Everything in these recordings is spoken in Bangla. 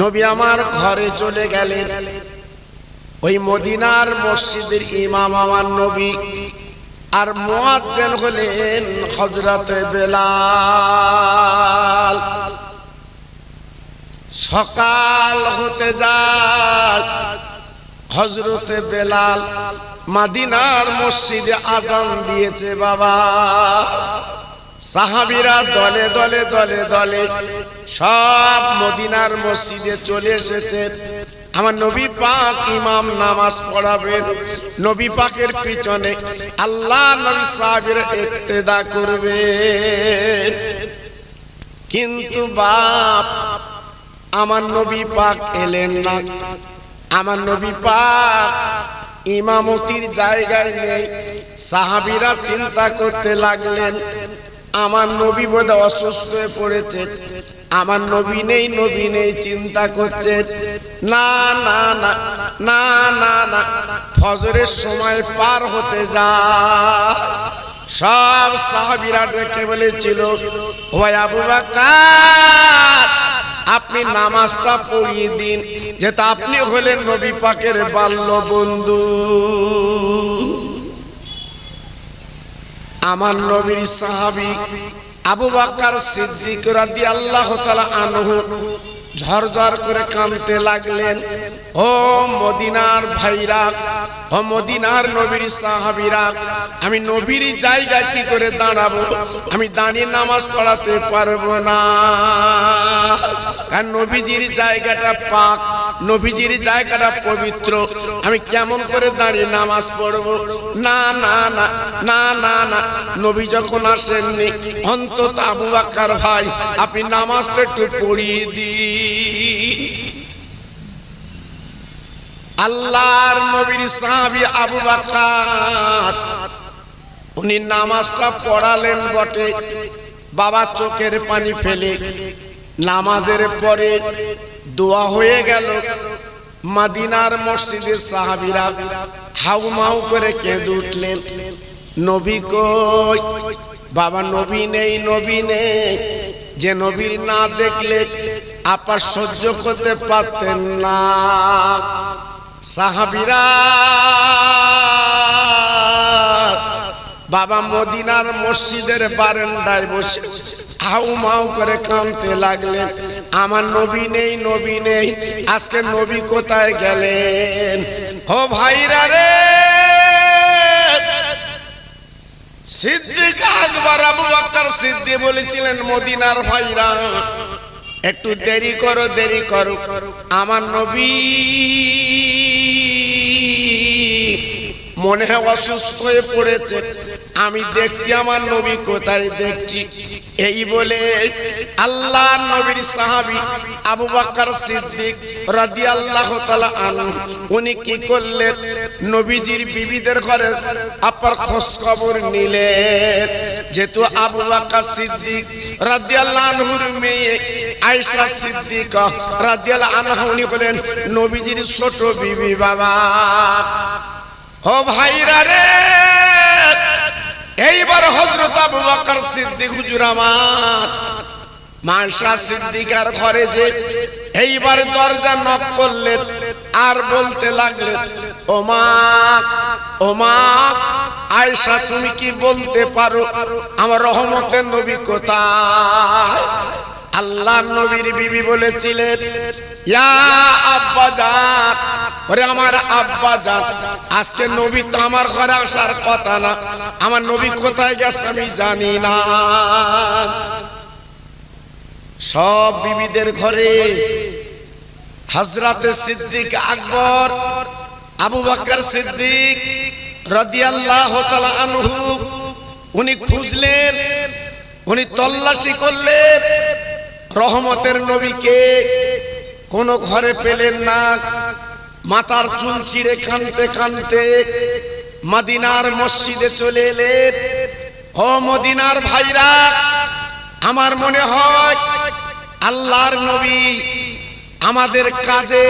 নবী আমার ঘরে চলে গেলেন। ওই মদিনার মসজিদের ইমাম আমার নবী, আর মুয়াজ্জিন হলেন হযরতে বেলাল। সকাল হতে যায়, হযরতে বেলাল মদিনার মসজিদে আযান দিয়েছে। বাবা সাহাবীরা দলে দলে দলে দলে সব মদিনার মসজিদে চলে এসেছে। আমার নবী পাক ইমাম নামাজ পড়াবেন, নবী পাকের পিছনে আল্লাহ নবী সাহাবীরা ইক্তেদা করবেন। কিন্তু বাপ আমার নবী পাক এলেন না। আমার নবী পাক ইমামতির জায়গায় নেই। সাহাবীরা চিন্তা করতে লাগলেন, আমার নবী বোধহয় অসুস্থ হয়ে পড়েছে, আমার নবী নেই, নবী নেই চিন্তা করছে। না না না না না না, ফজরের সময় পার হতে যায়। সব সাহাবীরা ডেকে বলেছিল, ওই আবু বকর আপনি নামাজটা পড়িয়ে দিন, যেটা আপনি হলেন নবী পাকের বাল্য বন্ধু। আমার নবীর সাহাবী আবু বকর সিদ্দিক রাদিয়াল্লাহু তাআলা আনহু ঝরঝর করে কাঁদতে লাগলেন। ও মদিনার ভাইরা, ও মদিনার নবীর সাহাবীরা, আমি নবীর জায়গা কি করে দাঁড়াবো? আমি দাঁড়িয়ে নামাজ পড়াতে পারবো না, কারণ নবীজির জায়গাটা পাক, নবীজির জায়গাটা পবিত্র। আমি কেমন করে দাঁড়িয়ে নামাজ পড়বো? না না না না না না, নবী যখন আসেননি, অন্তত আবু বকর ভাই আপনি নামাজটা একটু পড়িয়ে দিন। আল্লাহর নবীর সাহাবী আবু বকর উনি নামাজটা পড়ালেন বটে, বাবা চোখের পানি ফেলে নামাজের পরে দোয়া হয়ে গেল। মদিনার মসজিদের সাহাবীরা হাউমাউ করে কেঁদে উঠলেন, নবী কই? বাবা নবী নেই, নবী নেই। যে নবীর না দেখলে আপা সহ্য করতে পারতেন না। সাহাবীরা বাবা মদিনার মসজিদের বারান্দায় বসে হাউমাউ করে কাঁদতে লাগলেন, আমার নবী নেই, নবী নেই, আজকে নবী কোথায় গেলেন? ও ভাইরা রে, সিদ্দিক আকবর আবু বকর সিদ্দিক বলেছিলেন, মদিনার ভাইরা একটু দেরি করো, দেরি করো, আমার নবী মনে হয় অসুস্থ হয়ে পড়েছে, আমি দেখছি আমার নবী কোথায়, দেখছি। এই বলে আল্লাহর নবীর সাহাবী আবু বকর সিদ্দিক রাদিয়াল্লাহু তাআলা আনহু উনি কি করলেন? নবীজির বিবিদের ঘরে আপার খোঁজ খবর নিলেন। যেহেতু আবু বকর সিদ্দিক রাদিয়াল্লাহু আনহুর মেয়ে আয়েশা সিদ্দিকা রাদিয়াল্লাহু আনহা উনি বলেন নবীজির ছোট বিবি। বাবা ও ভাইরা রে, এইবার হযরত আবু বকর সিদ্দিক হুজুর আমার আয়েশা সিদ্দিকার ঘরে যে এইবার দরজা নক করলেন আর বলতে লাগলেন, ও মা, ও মা আয়েশা তুমি কি বলতে পারো আমার রহমতের নবী কোথায়? আল্লাহর নবীর বিবি বলেছিলেন, ইয়া আব্বা জান, ওরে আমার আব্বা জান, আজকে নবী তো আমার ঘরে আসার কথা না, আমার নবী কোথায় গেছে আমি জানি না। সব বিবিদের ঘরে হযরতে সিদ্দিক আকবর আবু বকর সিদ্দিক রাদিয়াল্লাহু তাআলা আনহু উনি খুঁজলেন, উনি তল্লাশি করলেন রহমতের নবীকে, কোন ঘরে পেলেন না। মাথার চুল ছিঁড়ে কাঁদতে কাঁদতে মদিনার মসজিদে চলে এলেন। ও মদিনার ভাইরা, আমার মনে হয় আল্লাহর নবী আমাদের কাজে,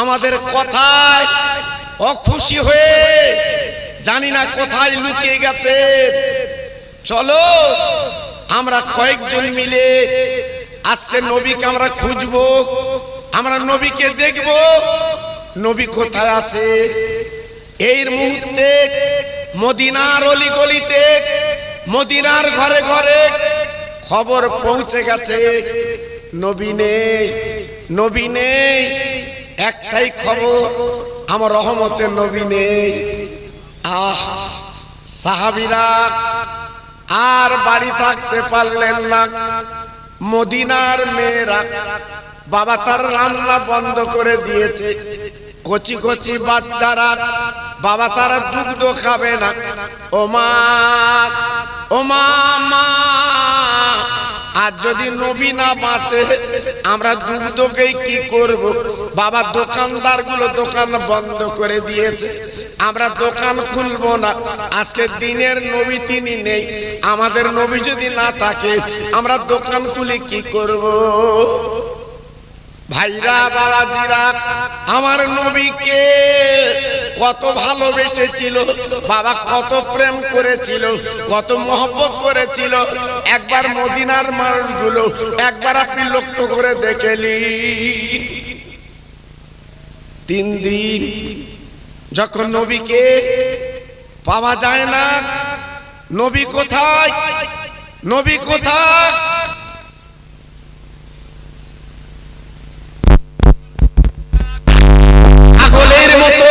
আমাদের কথায় অখুশি হয়ে জানি না কোথায় লুকিয়ে গেছে। চলো আমরা কয়েকজন মিলে আজকে নবীকে আমরা খুঁজবো, আমরা নবীকে দেখব, নবী কোথায় আছে। এই মুহূর্তে মদিনার অলিগলিতে, মদিনার ঘরে ঘরে খবর পৌঁছে গেছে নবী নেই, নবী নেই। একটাই খবর, আমার রহমতের নবী নেই। সাহাবীরা আর বাড়ি থাকতে পারলেন না। মদিনার মেয়েরা বাবা তার রান্না বন্ধ করে দিয়েছে। কচি কচি বাচ্চারা বাবা তারা দুগ্ধ খাবে না। ও মা, ও মা, মা, আর যদি নবী না বাঁচে আমরা দুগ্ধকেই কি করব। বাবা দোকানদার গুলো দোকান বন্ধ করে দিয়েছে, আমরা দোকান খুলবো না। আজকে দিনের নবী তিনি নেই, আমাদের নবী যদি না থাকে আমরা দোকান খুলে কি করব। ভাইরা বাবাজিরা, আমার নবীকে কত ভালোবেসেছিল বাবা, কত প্রেম করেছিল, কত মহব্বত করেছিল। একবার মদিনার মানুষগুলো একবার আপনি লক্ষ্য করে দেখেলি। 3 দিন যখন নবীকে পাওয়া যায় না, নবী কোথায়, নবী কোথায়। পাগলের মতো,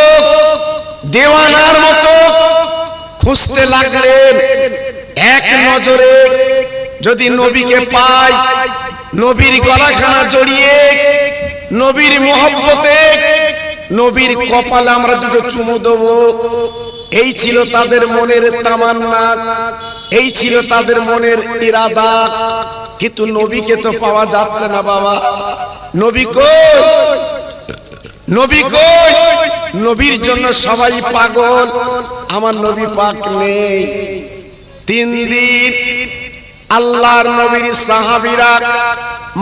দেওয়ানার মতো খুঁজতে লাগলেন। এক নজরে যদি নবীকে পাই, নবীর গলাখানা জড়িয়ে, নবীর মহব্বতে, নবীর কপালে আমরা দুটো চুমু দেবো, এই ছিল তাদের মনের তামান্না, এই ছিল তাদের মনের ইরাদা। কিন্তু নবীকে তো পাওয়া যাচ্ছে না বাবা। নবী কই, নবী কই। নবীর জন্য সবাই পাগল, আমার নবী পাক নেই। 3 দিন আল্লাহর নবীর সাহাবীরা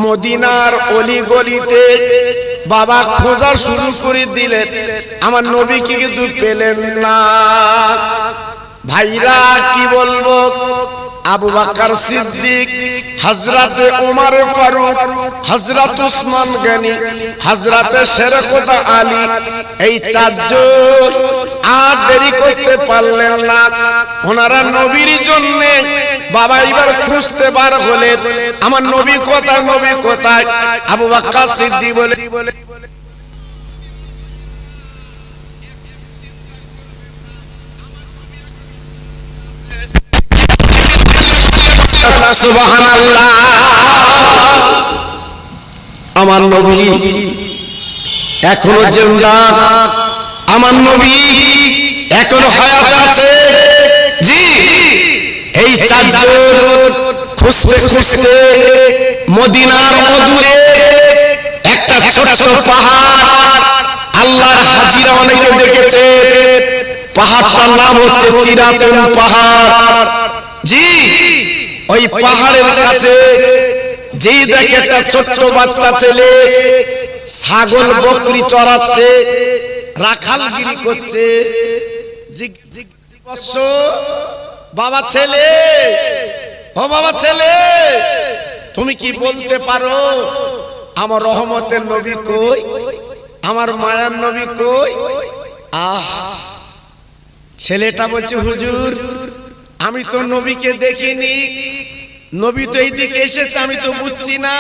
মদিনার অলিগলিতে বাবা খোঁজা শুরু করে দিলেন, আমার নবীকে কিন্তু পেলেন না। ভাইরা কি বলবো, আবু বকর সিদ্দিক, হযরতে ওমর ফারুক, হযরত উসমান গনি, হযরতে শেরখুদা আলী, এই 4 জন আর দেরি করতে পারলেন না। ওনারা নবীর জন্য বাবা এবার খুঁজতে বার হলেন, আমার নবী কোথায়, নবী কোথায়। আবু বকর সিদ্দিক বলে, সুবহানাল্লাহ, আমার নবী এখনো জিন্দা, আমার নবী এখনো হায়াত আছে। জি, এই 4 জন খুঁজতে খুঁজতে মদিনার অদূরে একটা ছোট্ট পাহাড়, আল্লাহর হাজিরা অনেকে দেখেছে, পাহাড়টার নাম হচ্ছে তিরাতুন পাহাড়। জি, ওই পাহাড়ের কাছে যেই দেখে একটা ছোট্ট বাচ্চা ছেলে ছাগল বকরি চড়াচ্ছে, রাখালগিরি করছে। বাবা ছেলে, ও বাবা ছেলে, তুমি কি বলতে পারো আমার রহমতের নবী কই, আমার মায়ার নবী কই। ছেলেটা বলছে, হুজুর আমি তো নবীকে দেখিনি, নবী তো এইদিকে এসেছে, আমি তো বুঝছি না।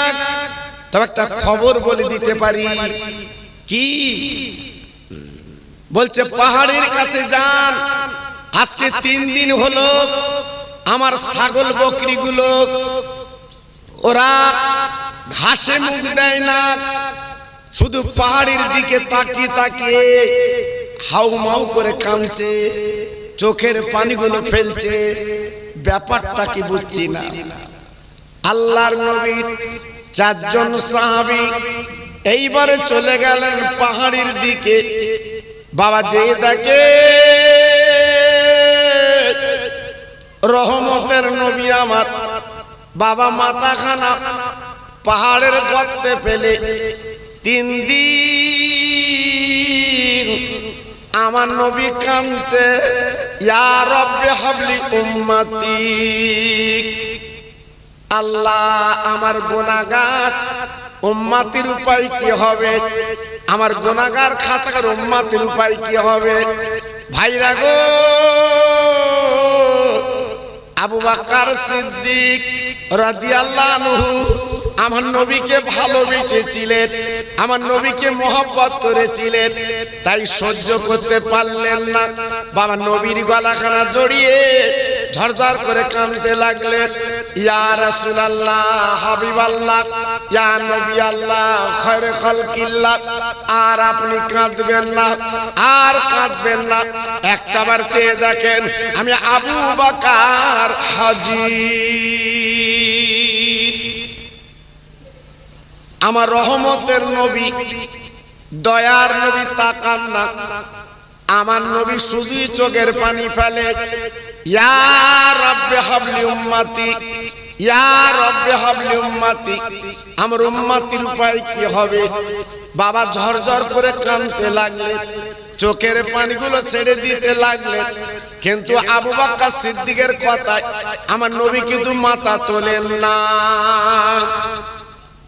তবে একটা খবর বলে দিতে পারি। কি বলছে, পাহাড়ের কাছে যান, আজকে 3 দিন হলো আমার ছাগল বকরিগুলো ওরা ঘাসে মুখ দেয় না, শুধু পাহাড়ের দিকে তাকিয়ে তাকিয়ে হাউমাউ করে কাঁদছে, চোখের পানিগুলো ফেলছে। ব্যাপারটা কি বুঝছি না। আল্লাহর নবীর 4 জন সাহাবী এইবারে চলে গেলেন পাহাড়ের দিকে। বাবা যে দেখে রহমতের নবী আমার, বাবা মাথাখানা পাহাড়ের গর্তে ফেলে 3 দিন আমার নবী কাঁদছে, ইয়া রাব্বি হাবলি উম্মতি। আল্লাহ আমার গুনাহগার উম্মতের উপায় কি হবে? আমার গুনাহগার খাতার উম্মতের উপায় কি হবে? ভাইরা গো, আবু বকর সিদ্দিক রাদিয়াল্লাহু আনহু আমার নবীকে ভালোবেসেছিলেন, আমার নবীকে মহব্বত করেছিলেন, তাই সহ্য করতে পারলেন না। বাবা নবীর গলাখানা জড়িয়ে ঝরঝর করে কাঁদতে লাগলেন। ইয়া রাসূলুল্লাহ, হাবিবাল্লাহ, ইয়া নবী আল্লাহ, খায়রে খালকিল্লাহ, আর আপনি কাঁদবেন না, আর কাঁদবেন না। একটাবার চেয়ে দেখেন, আমি আবু বকর হাজির। আমার রহমতের নবী, দয়ার নবী তাকান না। আমার নবী শুধুই চোখের পানি ফেলে। ইয়া রাব্বি হাবলি উম্মতি, ইয়া রাব্বি হাবলি উম্মতি। আমার উম্মতির উপায় কি হবে? বাবা ঝরঝর করে কাঁদতে লাগলেন, চোখের পানিগুলো ছেড়ে দিতে লাগলেন। কিন্তু আবু বকর সিদ্দিকের কথায় আমার নবী কিন্তু মাথা তোলেন না।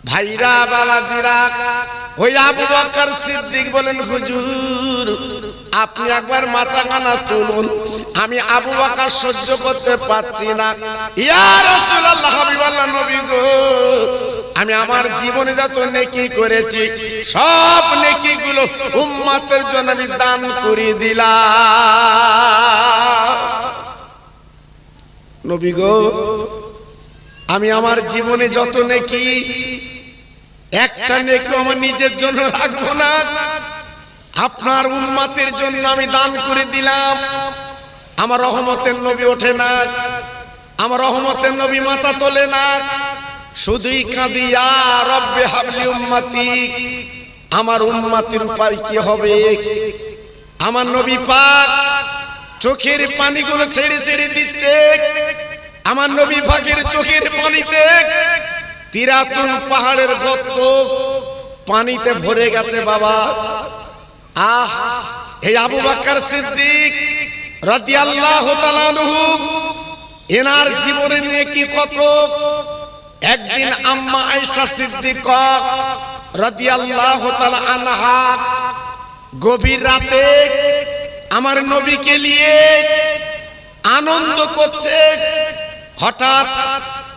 ভাইরা বাবাজিরা, ওই আবু বকর সিদ্দিক বলেন, হুজুর আপনি একবার মাথা কানা তুলুন, আমি আবু বকর সহ্য করতে পারছি না। ইয়া রাসূলুল্লাহ, হাবিবাল্লাহ নবী গো, আমি আমার জীবনে যত নেকি করেছি সব নেকিগুলো উম্মতের জন্য আমি দান করে দিলাম। নবী গো, আমি আমার জীবনে যত নেকি, একটা নেকি আমার নিজের জন্য রাখবো না, আপনার উম্মতের জন্য আমি দান করে দিলাম। আমার রহমতের নবী ওঠে না, আমার রহমতের নবী মাথা তোলে না, শুধুই কাঁদি, ইয়া রাব্বি হাবলি উম্মতি। আমার উম্মতির উপায় কি হবে? আমার নবী পাক চোখের পানিগুলো ছেড়ে ছেড়ে দিচ্ছে। আমার নবী পাকের চোখের পানিতে তিরাতুন পাহাড়ের গর্ত পানিতে ভরে গেছে বাবা। আহ, এই আবু বকর সিদ্দিক রাদিয়াল্লাহু তাআলা আনহু, এনার জীবনে নেকি কত। একদিন আম্মা আয়েশা সিদ্দিকা রাদিয়াল্লাহু তাআলা আনহা গভীর রাতে আমার নবীকে নিয়ে আনন্দ করছে। হঠাৎ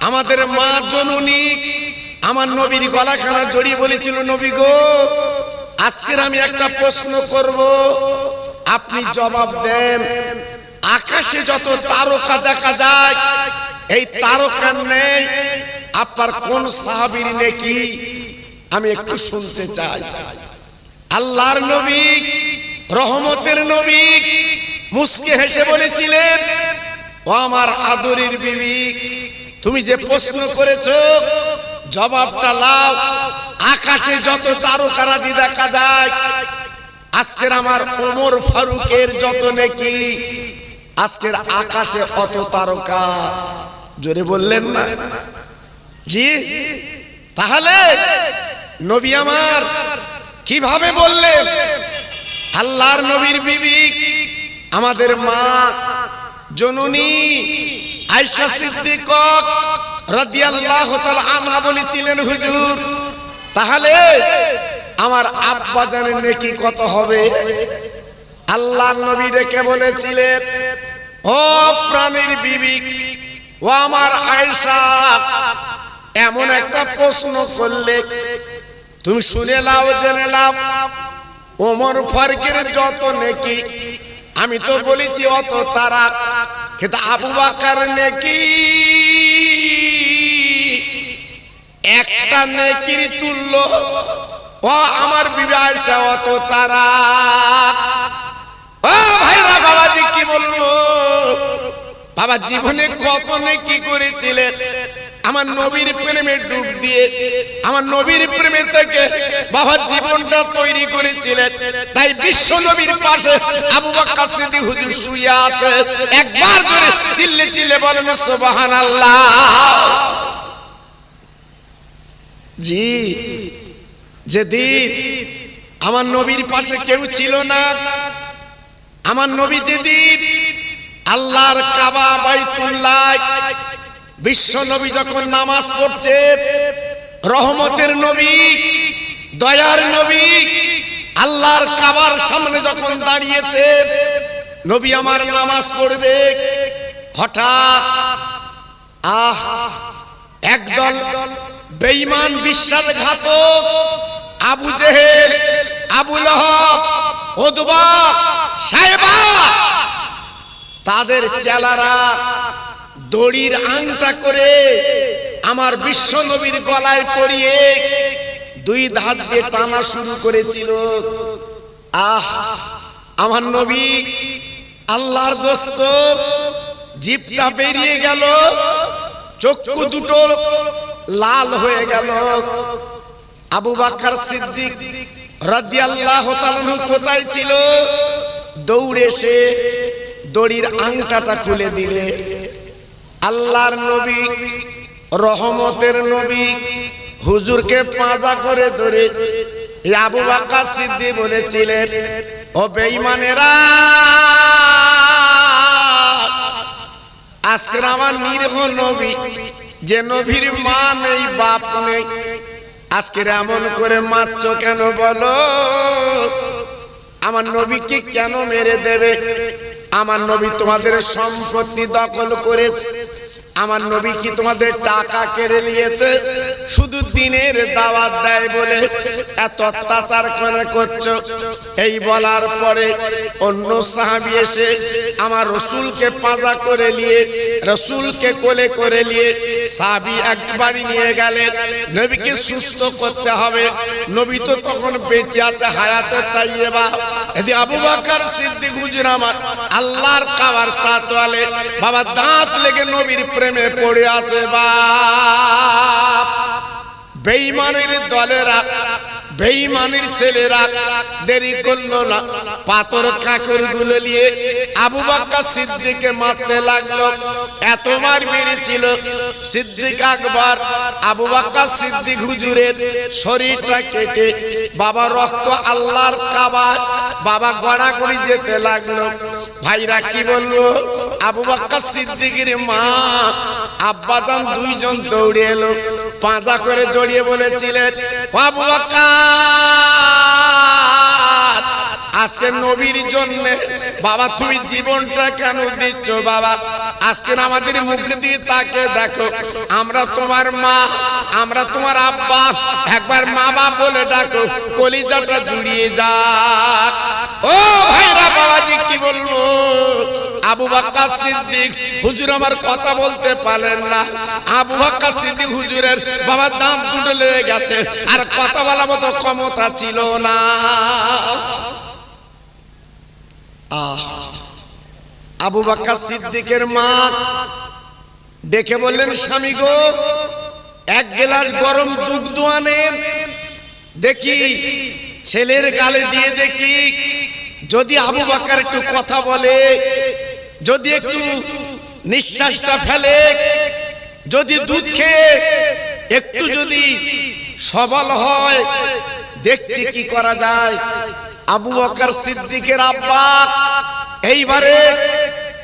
আমাদের মা জননী আমার নবীর গলাখানা জড়িয়ে বলেছিল, নবী গো, আজকের আমি একটা প্রশ্ন করব, আপনি জবাব দেন। আকাশে যত তারকা দেখা যায়, এই তারকার নেই আপনার কোন সাহাবীর নেকি আমি একটু শুনতে চাই। আল্লাহর নবী, রহমতের নবী মুস্কি হেসে বলেছিলেন, ও আমার আদরের বিবি, তুমি যে প্রশ্ন করেছো জবাবটা লাও। আকাশে যত তারকারাজি দেখা যায়, আজকের আমার ওমর ফারুকের যত নেকি, আজকের আকাশে অত তারকা। জোরে বললেন না? জি। তাহলে নবী আমার কিভাবে বললেন? আল্লাহর নবীর বিবি আমাদের মা জননী আয়েশা সিদ্দিকা রাদিয়াল্লাহু তাআলা আনহা বলেছিলেন, হুজুর তাহলে আমার আব্বা জানের নেকি কত হবে? আল্লাহর নবী ডেকে বলেছিলেন, ও প্রাণের বিবি, ও আমার আয়েশা, এমন একটা প্রশ্ন করলে তুমি শুনে নাও, জেনে নাও। ওমর ফারুকের যত নেকি আমি তো বলেছি অত তারা, কিন্তু আবু বকর নেকি একটা নেকির তুল্য। ও আমার বিবি আয়েশা অত তারা। ও ভাইরা, বাবাজি কি বলবো, বাবা জীবনে কত নেকি করেছিলেন, আমার নবীর প্রেমে ডুব দিয়ে আমার নবীর প্রেমে থেকে বাবা জীবনটা তৈরি করেছিলেন। তাই বিশ্ব নবীর পাশে আবু বকর সিদ্দিক হুজুর শুয়ে আছে। একবার জোরে চিল্লে চিল্লে বলেন সুবহানাল্লাহ। জি, যেদিন আমার নবীর পাশে কেউ ছিল না, আমার নবী যেদিন আল্লাহর কাবা বাইতুল্লাহ বিশ্ব নবী যখন নামাজ পড়ছেন, রহমতের নবী, দয়ার নবী আল্লাহর কাবার সামনে যখন দাঁড়িয়েছে, নবী আমার নামাজ পড়বে, হঠাৎ একদল বেঈমান বিশ্বাসঘাতক আবু জেহেল, আবু লাহাব, উতবা, সাইবা, তাদের চেলারা দড়ির আংটা করে আমার বিশ্ব নবীর গলায় পরিয়ে দুই ধার দিয়ে টানা শুরু করেছিল। আমার নবী আল্লাহর দোস্ত, জিভটা বেরিয়ে গেল, চক্ষু দুটো লাল হয়ে গেল। আবু বকর সিদ্দিক রাদিয়াল্লাহু তাআলা কোথায় ছিল? দৌড়ে এসে দড়ির আংটাটা খুলে দিলে। আল্লাহর নবী, রহমতের নবী হুজুরকে পাঁজা করে ধরে আবু বকর সিদ্দিক বলেছিলেন, ও বেঈমানেরা, আজকে আমার নিরীহ নবী, যে নবীর মা নেই, বাপ নেই, আজকে এমন করে মারছো কেন বলো? আমার নবীকে কেন মেরে দেবে? আমার নবী তোমাদের সম্পত্তি দখল করেছে, আমার নবী কি তোমাদের টাকা কেড়ে নিয়েছে? শুধু দিনের দাওয়াত দেয় বলে এত অত্যাচার করে করছো। এই বলার পরে অন্য সাহাবী এসে আমার রসুলকে পাঁজা করে নিয়ে, রসুলকে কোলে করে নিয়ে সাহাবী একবারই নিয়ে গেলেন। নবীকে সুস্থ করতে হবে, নবী তো তখন বেঁচে আছে, হায়াতে তাইয়্যিবা। এদি আবু বকর সিদ্দিক হুজুর আমার আল্লাহর কাবার চাতওয়ালে বাবা, দাঁত লেগে নবীর প্রেমে পড়ে আছে। বাপ, বেঈমানের দলেরা, বেঈমানের ছেলেরা দেরি করলো না, পাথর কাকড় গুলো নিয়ে আবু বকর সিদ্দিককে মারতে লাগলো। এত মার মেরেছিল সিদ্দিক আকবর আবু বকর সিদ্দিক হুজুরের শরীরটা কেটে বাবা রক্ত আল্লাহর কাবা বাবা গড়াগড়ি যেতে লাগলো। ভাইরা কি বলবো, আবু বকর সিদ্দিকের মা আব্বাজান দুইজন দৌড়ে এলো, পাঁজা করে জড়িয়ে বলেছিলেন, আবু বকর, আজকে নবীর জন্য বাবা তুমি জীবনটা কেন দিচ্ছ? বাবা আজকে আমাদের মুখ দিয়ে তাকে দেখো, আমরা তোমার মা, আমরা তোমার আব্বা, একবার মা বাপ বলে ডাকো, কলিজাটা জুড়িয়ে যাক। ও ভাইরা, বাবাজি কি বলবো, আবু বকর সিদ্দিক হুজুর আমার কথা বলতে পারলেন না। আবু বকর সিদ্দিক হুজুরের বাবা দাঁত দুটো লেগে গেছে, আর কথা বলার মতো ক্ষমতা ছিল না। আবু বকর সিদ্দিকের মা ডেকে বললেন, স্বামী গো, এক গ্লাস গরম দুধ আনেন, দেখি ছেলের গালে দিয়ে দেখি, যদি আবু বকর একটু কথা বলে, যদি একটু নিঃশ্বাসটা ফেলে, যদি দুধ খেয়ে একটু যদি সবল হয়, দেখছি কি করা যায়। আবু বকর সিদ্দিকের আব্বা এইবারে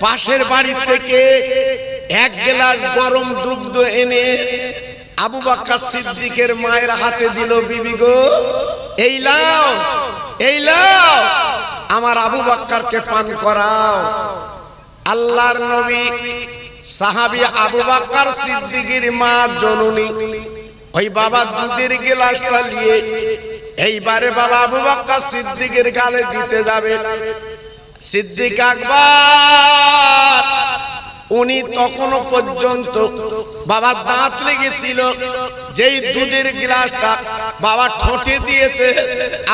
পাশের বাড়ি থেকে এক গ্লাস গরম দুধ এনে আবু বকর সিদ্দিকের মায়ের হাতে দিল, বিবি গো, এই লাও, এই লাও, আমার আবু বকরকে পান করাও। আল্লাহর নবী সাহাবী আবু বকর সিদ্দিকের মা জননী ওই বাবা দুধের গ্লাসটা নিয়ে এইবারে বাবা আবু বকর সিদ্দিকের গালে দিতে যাবে। সিদ্দিক আকবর উনি তখনো পর্যন্ত বাবা দাঁত লেগেছিল, যেই দুধের গ্লাসটা বাবা ঠোঁটে দিয়েছে,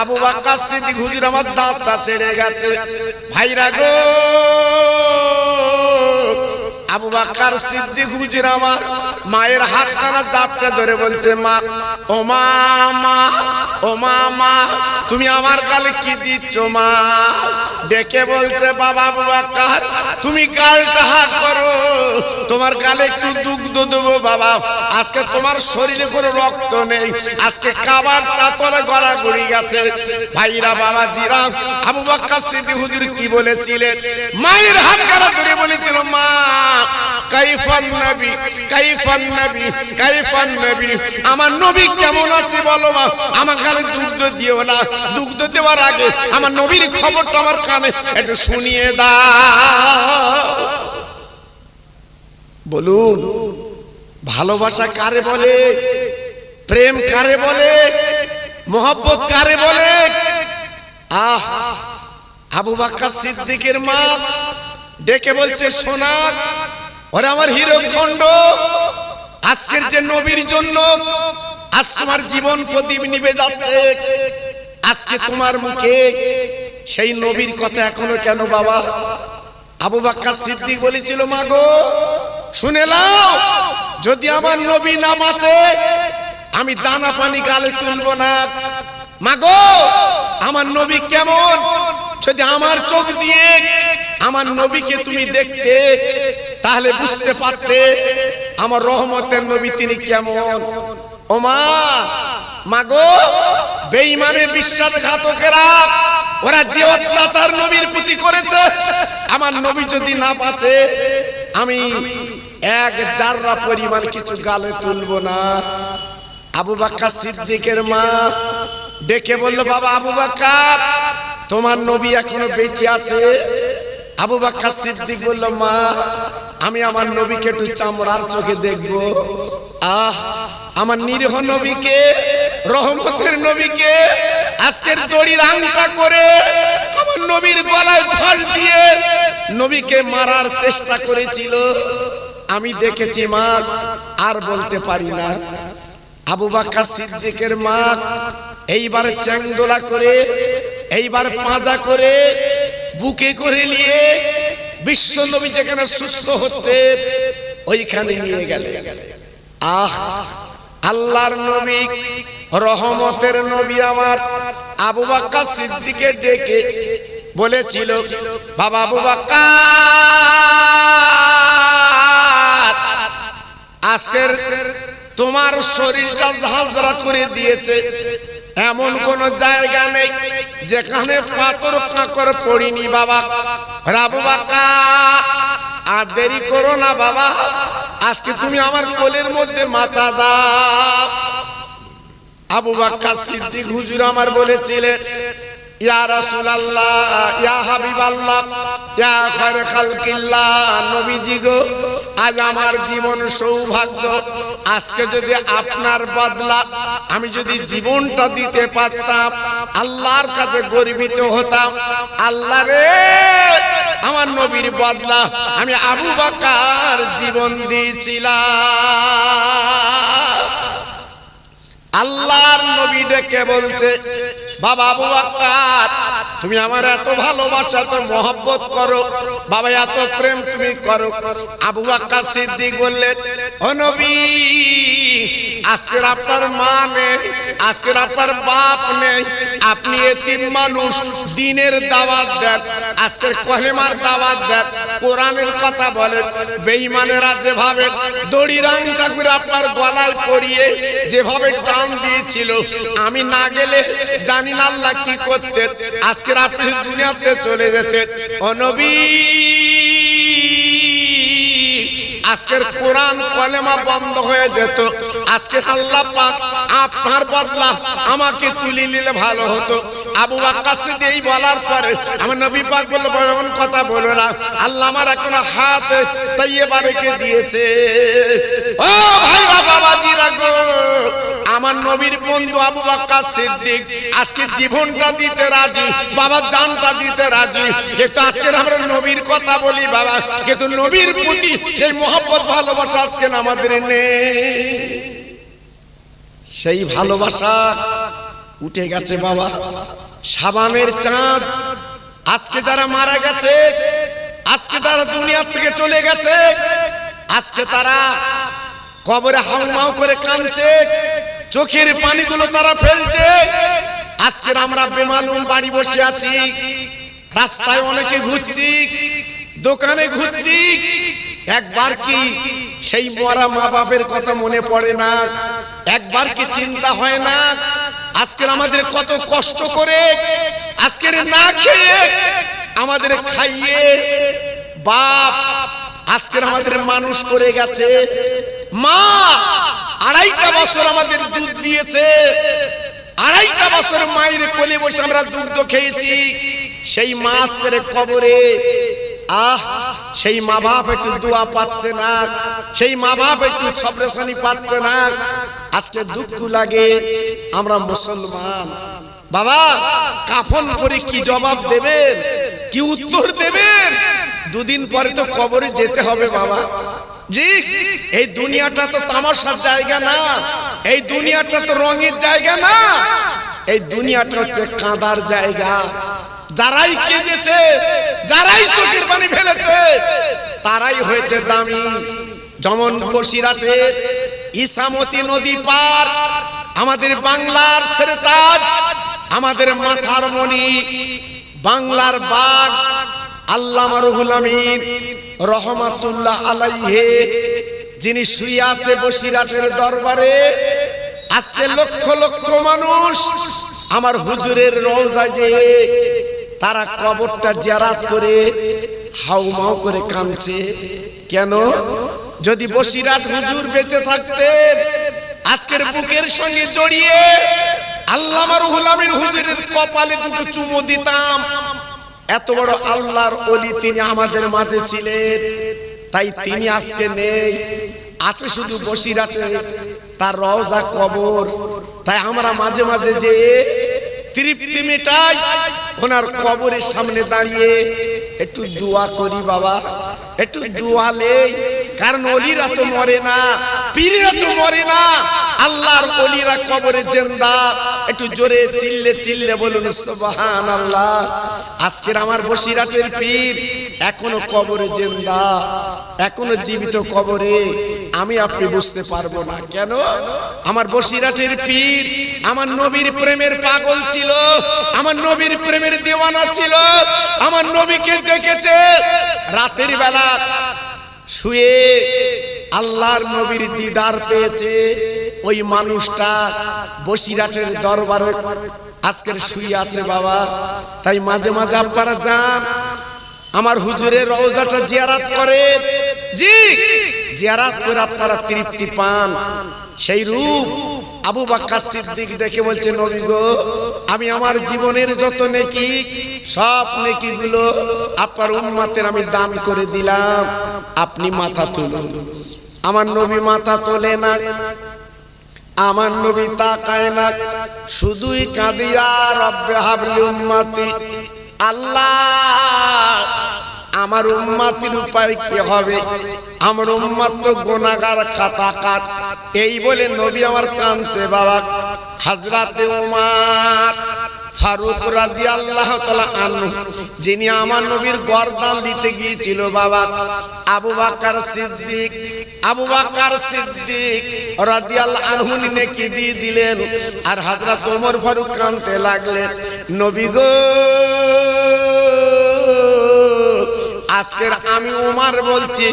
আবু বকর সিদ্দিক হুজুর আমার দাঁতটা ছেড়ে গেছে। ভাইরা গো, আবু বকর সিদ্দিক হুজুর আমার মায়ের হাতখানা জাপটে ধরে বলছে, মা, ও মা, মা, ও মা, মা, তুমি আমার গালে কি দিচ্ছ মা? ডেকে বলছে, বাবা আবু বকর, তুমি গালটা হাত করো, তোমার গালে একটু দুগ্ধ দেবো বাবা, আজকে তোমার শরীরে কোনো রক্ত নেই, আজকে কাবার চাতলে গড়াগড়ি গেছে। ভাইরা, বাবা জিরা, আবু বকর সিদ্দিক হুজুর কি বলেছিলেন? মায়ের হাতখানা ধরে বলেছিল, মা কাইফান নবী কাইফান নবী কাইফান নবী, আমার নবী কেমন আছে বলো মা। আমার কানে দুগ্ধ দিও না, দুগ্ধ দেওয়ার আগে আমার নবীর খবরটা আমার কানে একটু শুনিয়ে দাও। বলুন, ভালোবাসা কারে বলে? প্রেম কারে বলে? মোহব্বত কারে বলে? আবু বকর সিদ্দিকের মা ডেকে বলছে, সোনা ওরে আমার হীরকখণ্ড, আজকের যে নবীর জন্য আজ তোমার জীবন প্রদীপ নিভে যাচ্ছে, আজকে তোমার মুখে সেই নবীর কথা এখনো কেন বাবা? আবু বকর সিদ্দিক বলেছিল, মা গো শুনে নাও, যদি আমার নবী না বাঁচে আমি দানা পানি গালে তুলবো না। মা গো আমার নবী কেমন, যদি আমার চোখ দিয়ে আমার নবীকে তুমি দেখতে তাহলে বুঝতে পারতে আমার রহমতের নবী তিনি কেমন। ও মা, মা গো বেঈমানের বিশ্বাসঘাতকেরা ওরা যে অত্যাচার নবীর প্রতি করেছে, আমার নবী যদি না বাঁচে আমি এক জাররা পরিমাণ কিছু গালে তুলবো না। আবু বকর সিদ্দিকের মা ডেকে বলল, বাবা আবু বকর তোমার নবী এখনো বেঁচে আছে? আবু বকর সিদ্দিক বলল, মা আমি আমার নবীকে একটু চামড়ার চোখে দেখবো। আমার নিরীহ নবীকে, রহমতের নবীকে আজকের দড়ির আংটা করে আমার নবীর গলায় ফাঁস দিয়ে নবীকে মারার চেষ্টা করেছিল, আমি দেখেছি মা, আর বলতে পারি না। আবু বকর সিদ্দিকের মা এইবার চ্যাংদোলা করে, এইবার পাঁজা করে, বুকে করে নিয়ে বিশ্ব নবী যেখানে সুস্থ হচ্ছে ওইখানে নিয়ে গেলে। আল্লাহর নবী, রহমতের নবী আমার আবু বকর সিদ্দিককে ডেকে বলেছিল, বাবা আবু বকর আজকের তোমার শরীরটা ঝাঁঝরা করে দিয়েছে, এমন কোন জায়গা নেই যেখানে পাথর কাঁকর পড়িনি বাবা। আবু বকর আর দেরি করো না বাবা, আজকে তুমি আমার কোলের মধ্যে মাথা দাও। আবু বকর সিদ্দিক হুজুর আমার বলেছিলেন, ইয়া রাসূলুল্লাহ, ইয়া হাবিবাল্লাহ, ইয়া খায়রে খালকিল্লাহ, নবীজি গো আজ আমার জীবন সৌভাগ্য, আজকে যদি আপনার বদলা আমি যদি জীবনটা দিতে পারতাম আল্লাহর কাছে গর্বিত হতাম। আল্লাহ রে, আমার নবীর বদলা আমি আবু বকর জীবন দিয়েছিলাম। আল্লাহর নবী ডেকে বলছে, বাবা আবু বকর তুমি আমার এত ভালোবাসা, এত মহব্বত করো বাবা, এত প্রেম তুমি করো। আবু বকর সিদ্দিক বললেন, ও নবী আজকের আপনার মা নেই, আজকের আপনার বাপ নেই, আপনি এতিম মানুষ, দ্বীনের দাওয়াত দেন, আজকের কলেমার দাওয়াত দেন, কোরআনের কথা বলেন। বেঈমানেরা যেভাবে দড়ির আংটা করে আপনার গলায় পরিয়ে যেভাবে টান দিয়েছিল, আমি না গেলে জানি না আল্লাহ কি করতেন, আজকের আপনি দুনিয়াতে চলে যেতেন। ও নবী আজকের কোরআন কলেমা বন্ধ হয়ে যেত, আজকে আল্লাহ পাক আপনার বদলা আমাকে তুলে নিলে ভালো হতো। আবু বকর সিদ্দিক বলার পরে আমার নবী পাক বলল, এমন কথা বলো না, আল্লাহ আমার এখন হাত তাইয়্যিবা রেখে দিয়েছে। ও ভাইরা বাবাজিরা গো, আমার নবীর বন্ধু আবু বকর সিদ্দিক আজকে জীবনটা দিতে রাজি বাবা, জানটা দিতে রাজি, কিন্তু আজকে আমরা নবীর কথা বলি বাবা, কিন্তু নবীর প্রতি সেই মহব্বত ভালোবাসা আজকে আমাদের নেই। সেই ভালোবাসা উঠে গেছে বাবা। শাবানের চাঁদ আজকে যারা মারা গেছে, আজকে যারা দুনিয়া থেকে চলে গেছে, আজকে তারা কবরে হাউমাউ করে কাঁদছে, চোখের পানিগুলো তারা ফেলছে। আজকে আমরা বেমালুম বাড়ি বসে আছি, রাস্তায় অনেকে ঘুরছি, দোকানে ঘুরছি, একবার কি সেই মরা মা বাপের কথা মনে পড়ে না? একবার কি চিন্তা হয় না আজকের আমাদের কত কষ্ট করে আজকের না খেয়ে আমাদের খাইয়ে বাপ আজকের আমাদের মানুষ করে গেছে। মা 2.5 বছর আমাদের দুধ দিয়েছে, 2.5 বছর মায়ের কোলে বসে আমরা দুধ খেয়েছি। সেই মা আজকের কবরে, সেই মা বাপ একটু দোয়া পাচ্ছে না, সেই মা বাপ একটু ছবরেশানি পাচ্ছে না। আজকে দুঃখ লাগে। আমরা মুসলমান বাবা, কাফন করে কি জবাব দেবেন, কি উত্তর দেবেন? 2 দিন পরে তো কবরে যেতে হবে বাবা। জি, এই দুনিয়াটা তো তামাশার জায়গা না, এই দুনিয়াটা তো রঙের জায়গা না, এই দুনিয়াটা হচ্ছে কাঁদার জায়গা। যারাই কেঁদেছে, যারাই চোখের পানি ফেলেছে, তারাই হয়েছে দামি। যেমন বসিরহাটের ইসামতি নদী পার, আমাদের বাংলার সেরতাজ, আমাদের মাথার মণি, বাংলার বাঘ আল্লামা রুহুল আমিন রহমাতুল্লাহ আলাইহি, যিনি শুয়ে আছে বসিরহাটের দরবারে। আজকে লক্ষ লক্ষ মানুষ আমার হুজুরের রওজায় যেয়ে তারা কবরটা জিয়ারত করে হাউমাউ করে কাঁদছে। কেন? যদি বসিরহাট হুজুর বেঁচে থাকতেন, আজকের বুকের সঙ্গে জড়িয়ে আল্লামা রুহুল আমিন হুজুরের কপালে 2টো চুমু দিতাম। এত বড় আল্লাহর ওলি তিনি আমাদের মাঝে ছিলেন, তাই তিনি আজকে নেই, আছে শুধু বসিরহাটে তার রওজা কবর। তাই আমরা মাঝে মাঝে যে তৃপ্তি মেটাই, ওনার কবরের সামনে দাঁড়িয়ে একটু দোয়া করি বাবা, একটু দোয়া নেই। কারণ ওলিরা তো মরে না, পীররা তো মরে না, আল্লাহর ওলিরা কবরে জিন্দা। একটু জোরে চিল্লে চিল্লে বলুন সুবহানাল্লাহ। আজকের আমার বসিরহাটের পীর এখনো কবরে জিন্দা, এখনো জীবিত কবরে। আমি আপনি বুঝতে পারবো না কেন? আমার বসিরহাটের পীর আমার নবীর প্রেমের পাগল ছিল, আমার নবীর প্রেমের দেওয়ানা ছিল, আমার নবীকে দেখেছে রাতের বেলা শুয়ে আল্লাহর নবীর দিদার পেয়েছে। ওই মানুষটা বসিরহাটের দরবারে আজকের শুয়ে আছে বাবা। তাই মাঝে মাঝে আপনারা যান, আমার হুজুরের রওজাটা জিয়ারত করেন। জি, জিয়ারত করে আপনারা তৃপ্তি পান। সেই রূপ আবু বকর সিদ্দিক দেখে বলছে, নবী গো, আমি আমার জীবনের যত নেকি, সব নেকিগুলো আপনার উম্মতের আমি দান করে দিলাম, আপনি মাথা তুলুন। আমার নবী মাথা তোলে না, আমার নবী তাকায় না, শুধুই কাঁদিয়া রব্বে হাবলি উম্মতি, আল্লাহ আমার উম্মতির উপায় কি হবে? আমার উম্মত তো গুনাহগার, খাতাকার। এই বলে নবী আমার কাঁদছে বাবা। হযরতে ওমর ফারুক রাদিয়াল্লাহু তাআলা আনহু, যিনি আমার নবীর গর্দান দিতে গিয়েছিল বাবা, আবু বকর সিদ্দিক রাদিয়াল্লাহু আনহু নেকি দিয়ে দিলেন। আর হযরত ওমর ফারুক কাঁদতে লাগলেন, নবী গো, আজকের আমি ওমর বলছি,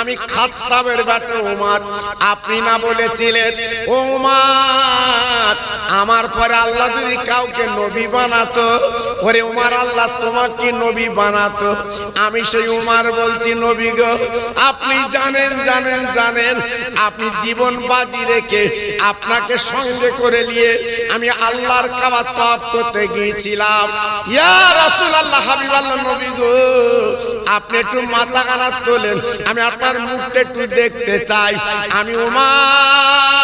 আমি খাত্তাবের বেটা ওমর। আপনি না বলেছিলেন ওমর, আমার পরে আল্লাহ যদি কাউকে নবী বানাতো, ওরে ওমর আল্লাহ তোমাকে নবী বানাতো। আমি সেই ওমর বলছি, নবী গো, আপনি জানেন জানেন জানেন, আপনি জীবন বাজি রেখে আপনাকে সঙ্গে করে নিয়ে আমি আল্লাহর কাবা তওয়াফ করতে গিয়েছিলাম। ইয়া রাসূলুল্লাহ, হাবিবাল্লাহ, নবী গো, আপনি একটু মাথা কানা তোলেন, আমি আপনার মুখটা একটু দেখতে চাই। আমি ওমর,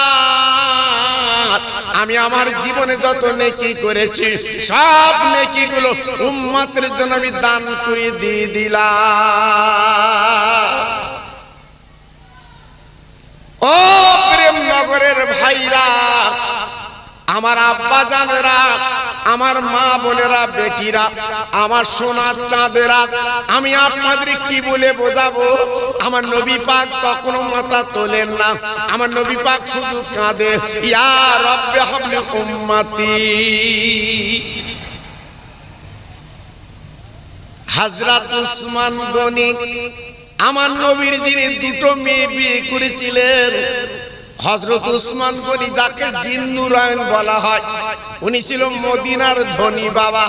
আমি আমার জীবনে যত নেকি করেছি, সব নেকিগুলো উম্মতের জন্য আমি দান করে দিয়ে দিলাম। ও প্রেমনগরের ভাইরা, আমার আব্বা জানেরা, আমার মা বোনেরা, বেটিরা, আমার সোনার চাঁদেরা, আমি আপনাদের কি বলে বোঝাবো? আমার নবী পাক কখনো মাথা তোলেন না, আমার নবী পাক শুধু কাঁদে, ইয়া রব্বে হাবলি উম্মতি। হযরত উসমান গনি, আমার নবীর যিনি 2টো মেয়ে বিয়ে করেছিলেন, হযরত উসমান গনি, যাকে জিন্নুরায়ন বলা হয়, উনি ছিল মদিনার ধনী বাবা।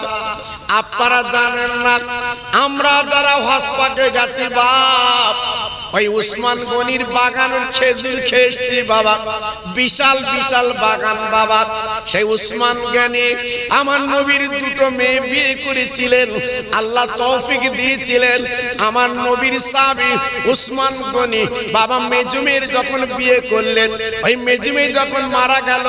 আপনারা জানেন না, আমরা যারা হজ পাকে গেছি বাপ, ওই উসমান গনির বাগানের খেজুর খেয়েছি বাবা, বিশাল বিশাল বাগান বাবা। সেই উসমান গনি আমার নবীর দুটো মেয়ে বিয়ে করেছিলেন, আল্লাহ তৌফিক দিয়েছিলেন। আমার নবীর সাহাবী উসমান গনি বাবা মেজুমের যখন বিয়ে করলেন, ওই মেজুমে যখন মারা গেল,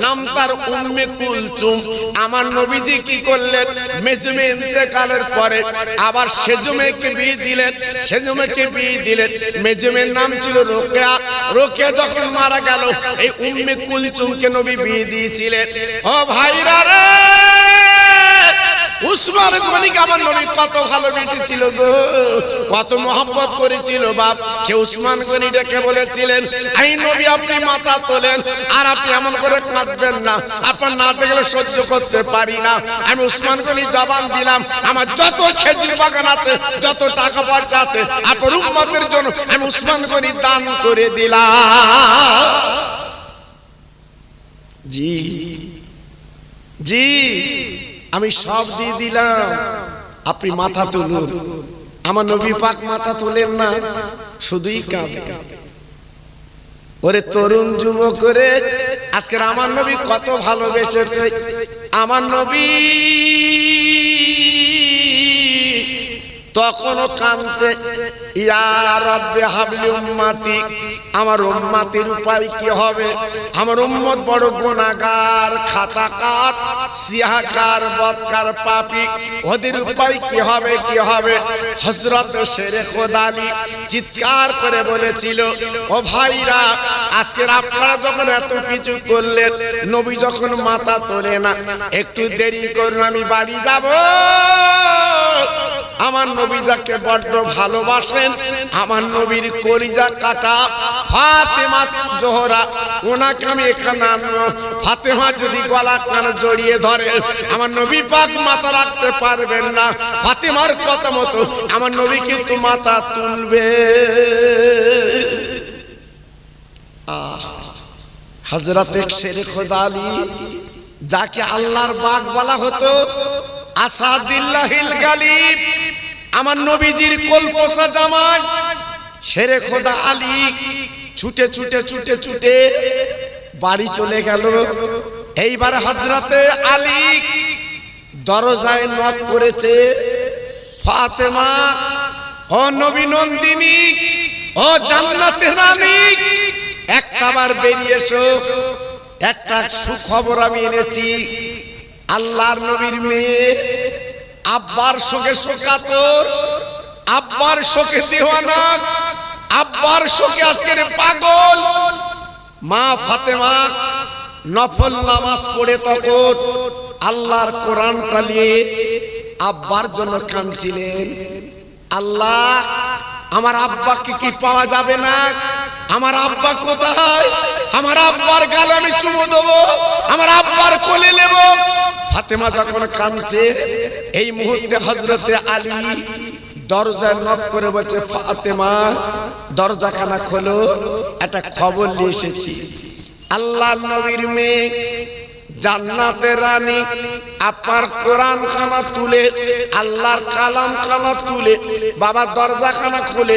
নাম তার উম্মে কুলসুম। আমার নবীজি কি করলেন, মেজুমে ইন্তেকালের পরে আবার সেজুমেকে বিয়ে দিলেন, সেজুমেকে বিয়ে দিলেন। মেজুমের নাম ছিল রোকেয়া। রোকেয়া যখন মারা গেল, এই উম্মে কুলসুমকে নবী বিয়ে দিয়েছিলেন। ও ভাইরা রে, উসমান গনিকে আমার নবী কত ভালোবেসেছিল গো, কত মহব্বত করেছিল বাপ। সে উসমান গনি ডেকে বলেছিলেন, এই নবী আপনি মাথা তোলেন, আর আপনি এমন করে কাঁদবেন না, আপনার না দেখলে সহ্য করতে পারি না। আমি উসমান গনি জবান দিলাম, আমার যত খেজুর বাগান আছে, যত টাকা পয়সা আছে, আপনার উম্মতের জন্য আমি উসমান গনি দান করে দিলাম। জি জি, আমি সব দিয়ে দিলাম, আপনি মাথা তুলুন। আমার নবী পাক মাথা তোলেন না, শুধুই কাঁদে। ওরে তরুণ যুবক করে, আজকের আমার নবী কত ভালোবেসেছে। আমার নবী তখনও কাঁদছে, ইয়া রাব্বি হাবলি উম্মতি, আমার উম্মতের উপায় কি হবে? আমার উম্মত বড় গুনাহগার, খাতাকার, সিয়াহকার, বদকার, পাপী, ওদের উপায় কি হবে, কি হবে? হযরত শেরে খোদা আলী চিৎকার করে বলেছিল, ও ভাইরা, আজকের আপনারা যখন এত কিছু করলেন, নবী যখন মাথা তোলে না, একটু দেরি করুন, আমি বাড়ি যাব। আমার নবী যাকে বড্ড ভালোবাসেন, আমার নবীর কলিজা কাটা ফাতেমা জোহরা, ওনাকে আমি এখানে আনবো। ফাতেমা যদি গলা কান জড়িয়ে ধরে, আমার নবী পাক মাথা রাখতে পারবেন না। ফাতেমার কথা মতো আমার নবী কিন্তু মাথা তুলবে। হযরত শেরে খোদা আলী, যাকে আল্লাহর বাগ বলা হতো, আসাদুল্লাহিল গালিব, আমার নবীজির কোলপোষা জামাই শেরে খোদা আলী ছুটে ছুটে ছুটে ছুটে বাড়ি চলে গেল। এইবার হযরতে আলী দরজায় নক করেছে, ফাতেমা, ও নবী নন্দিনী, ও জান্নাতের রানী, একটাবার বেরিয়ে এসো, একটা সুখবর আমি এনেছি। আল্লাহর নবীর মেয়ে আব্বার শোকে শোকাতুর, আব্বার শোকে দিওয়ানা, আব্বার শোকে আজকের পাগল। মা ফাতেমা নফল নামাজ পড়ে তখন আল্লাহর কোরআনটা নিয়ে আব্বার জন্য কাঁদছিলেন। আল্লাহ, আমার আব্বাকে কি পাওয়া যাবে না? আমার আব্বা কোথায়? আমার আব্বার গালে আমি চুমু দেবো, আমার আব্বার কোলে নেব। ফাতেমা যখন কাঁদছে, এই মুহূর্তে হযরতে আলী দরজা নক করে বলছে, ফাতেমা, দরজাখানা খোলো, একটা খবর নিয়ে এসেছি। আল্লাহর নবীর মেয়ে, জান্নাতের রানী, আপনার কোরআন খানা তুলে, আল্লাহর কালাম খানা তুলে বাবা দরজাখানা খুলে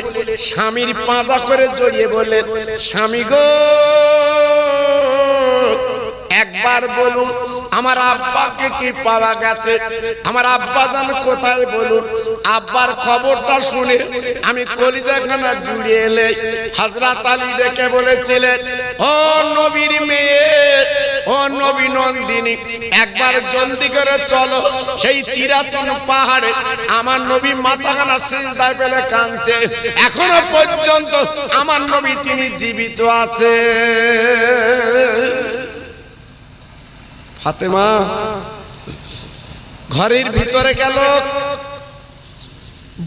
স্বামীর পাঁজা করে জড়িয়ে বললেন, স্বামী গো, একবার বলুন আমার আব্বাকে কি পাওয়া গেছে? আমার আব্বা জান কোথায় বলুন। আব্বার খবরটা শুনে আমি কলিজাখানা জুড়িয়ে এলে হযরত আলী ডেকে বলেছিলেন, ও নবীর মেয়ে, ও নবী নন্দিনী, একবার জলদি করে চলো, সেই তিরাতুন পাহাড়ে আমার নবী মাথাখানা সিজদায় ফেলে কাঁদছে। এখনো পর্যন্ত আমার নবী তিনি জীবিত আছে। ফাতেমা ঘরের ভিতরে গেল,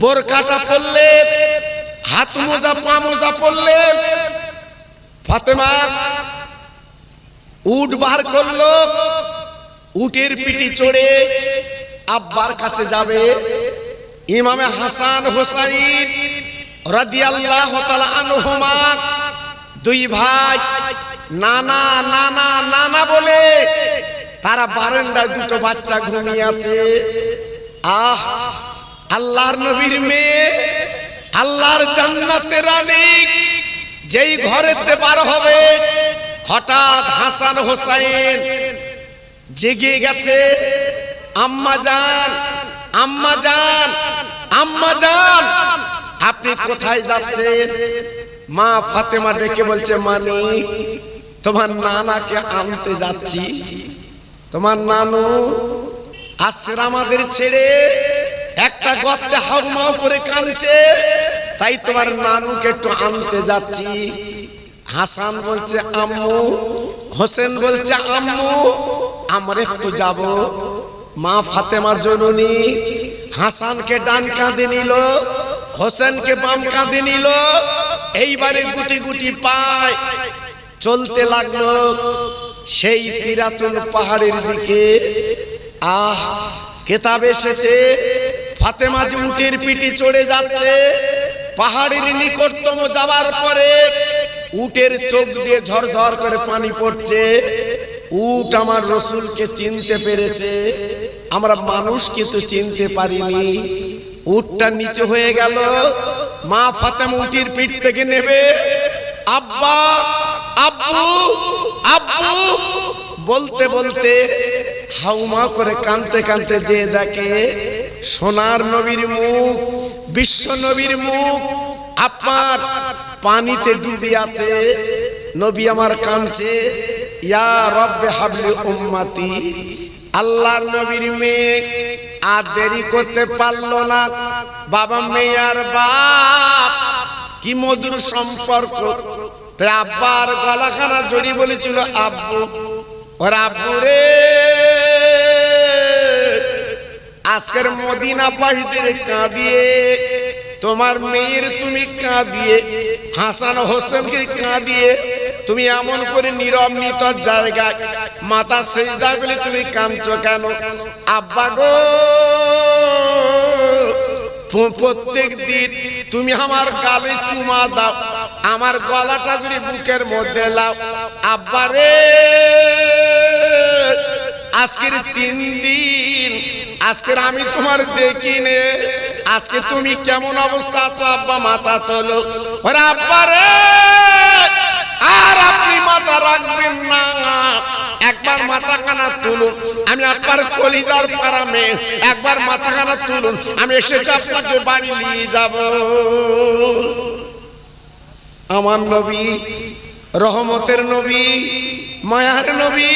বোরকাটা পরলেন, হাত মোজা পা মোজা পরলেন। ফাতেমা উট বার করলো, উটের পিঠে চড়ে আব্বার কাছে যাবে। ইমামে হাসান হোসাইন রাদিয়াল্লাহু তাআলা আনহুমা দুই ভাই নানা নানা নানা বলে তারা বারান্দায় দুটো বাচ্চা ঘুমিয়ে আছে। আল্লাহর নবীর মেয়ে আল্লাহর জান্নাতের রানী যেই ঘরেতে বার হবে, হঠাৎ হাসান হোসাইন জেগে গেছে। আম্মা জান, আম্মা জান, আম্মা জান, আপনি কোথায় যাচ্ছেন? মা ফাতেমা ডেকে বলছে, মানিক, তোমার নানাকে আনতে যাচ্ছি। তোমার নানু আসছে আমাদের ছেড়ে, একটা গর্তে হাউমাউ করে কাঁদছে, তাই তোমার নানুকে একটু আনতে যাচ্ছি। হাসান বলছে আম্মু, হোসেন বলছে আম্মু, আমরা একটু যাব। মা ফাতেমা জননী হাসানকে ডান কাঁধে নিল, হোসেনকে বাম কাঁধে নিল, এইবারে গুটি গুটি পায় চলতে লাগলো সেই তিরাতুল পাহাড়ের দিকে। আহ, কেতাব এসেছে ফাতেমা যে উটের পিঠে চড়ে যাচ্ছে, পাহাড়ের নিকটতম যাওয়ার পরে উটের চোখ দিয়ে ঝরঝর করে পানি পড়ছে। উট আমার রসুলকে চিনতে পেরেছে, আমরা মানুষ কিন্তু চিনতে পারিনি। উটটা নিচে হয়ে গেল, মা ফাতেমা উটের পিঠ থেকে নেবে, আব্বা, আব্বু, আব্বু বলতে বলতে হাউমা করে কাঁদতে কাঁদতে যে দেখে সোনার নবীর মুখ, বিশ্ব নবীর মুখ আপনার পানিতে ডুবে আছে। নবী আমার কাঁদছে, ইয়া রব্বে হাবলি উম্মতি। আল্লাহর নবীর মেয়ে আর দেরি করতে পারলো না। বাবা মেয়ে আর বাপ কি মধুর সম্পর্ক। তাই আব্বার গলাখানা জড়িয়ে বলেছিল, আব্বু, ওর আব্বু রে, আজকের মদিনা পাশদের কাঁদিয়ে তোমার মেয়ের তুমি কাঁদিয়ে, হাসান হোসেনকে কাঁদিয়ে তুমি এমন করে নীরব নিতর জায়গায় মাথা সেজদা বলে তুমি কাঁদছো কেন? আব্বা গো, প্রত্যেক দিন তুমি আমার গালে চুমা দাও, আমার গলাটা যদি বুকের মধ্যে লাও। আব্বা রে, আজকের 3 দিন, আজকের আমি তোমার দেখিনি, আজকে তুমি কেমন অবস্থা আছো? আব্বা মাথা তোলো। ওরে আব্বা রে, আর আপনি মাথা রাখবেন না, একবার মাথাখানা তুলুন, আমি আপনার কলিজার পারামে, একবার মাথাখানা তুলুন, আমি এসেছি আপনাকে বাড়ি নিয়ে যাব। আমার নবী, রহমতের নবী, মায়ার নবী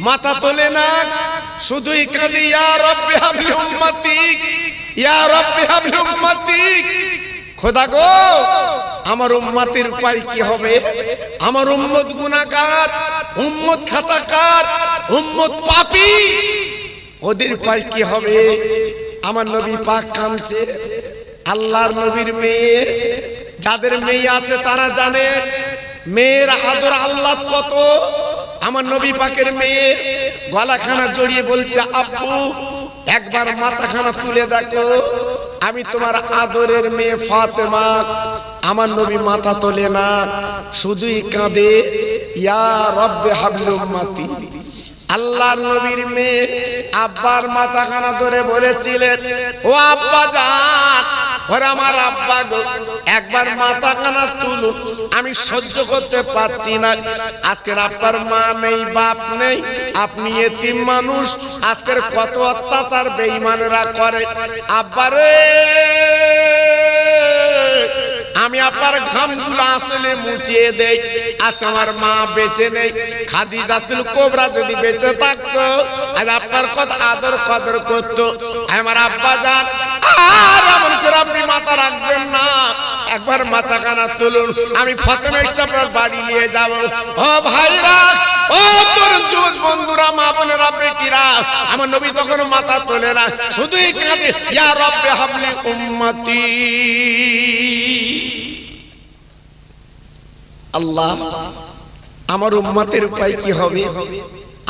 মাথা তোলে না, শুধুই কাঁদি, ইয়া রব্বি হাবলি উম্মতি, ইয়া রব্বি হাবলি উম্মতি। খোদা গো, আমার উম্মতের উপায় কি হবে? আমার উম্মত গুনাহগার, উম্মত খাতাকার, উম্মত পাপী, ওদের উপায় কি হবে? আমার নবী পাক কাঁদছে। আল্লাহর নবীর মেয়ে, যাদের মেয়ে আছে তারা জানে মেয়ের আদর আল্লাহ কত। আমার নবী পাকের মেয়ে গলাখানা জড়িয়ে বলছে, আব্বু, একবার মাথাখানা তুলে দেখো, আমি তোমার আদরের মেয়ে ফাতেমা। আমার নবী মাথা তোলে না, শুধুই কাঁদে, ইয়া রব্বে হাবলি উম্মতি। আল্লাহর নবীর মেয়ে আব্বার মাথাখানা ধরে বলেছিলেন, ও আব্বা জান, ওরে আমার আব্বা গো, একবার মাথাখানা তুলুন, আমি সহ্য করতে পারছি না। আজকের আপনার মা নেই, বাপ নেই, আপনি এতিম মানুষ, আজকের কত অত্যাচার বেঈমানরা করে। আব্বা রে, আমি আপনার ঘামগুলো আসলে মুছিয়ে দেই। আজ আমার মা বেঁচে নেই, খাদিজাতুল কুবরা যদি বেঁচে থাকতো, আজ আপনার কথা আদর কদর করতো। আমার আব্বা জান, আর এমন করে আপনি মাথা রাখবেন না, একবার মাথাখানা তুলুন, আমি ফাতেমা এসে আপনার বাড়ি নিয়ে যাব। ও ভাইরা, ও তোর যুবক বন্ধুরা, মা বোনেরা, বেটিরা, আমার নবী তখন মাথা তোলে না, শুধুই কাঁদে, ইয়া রব্বে হাবলি উম্মতি। আল্লাহ, আমার উম্মতের উপায় কি হবে?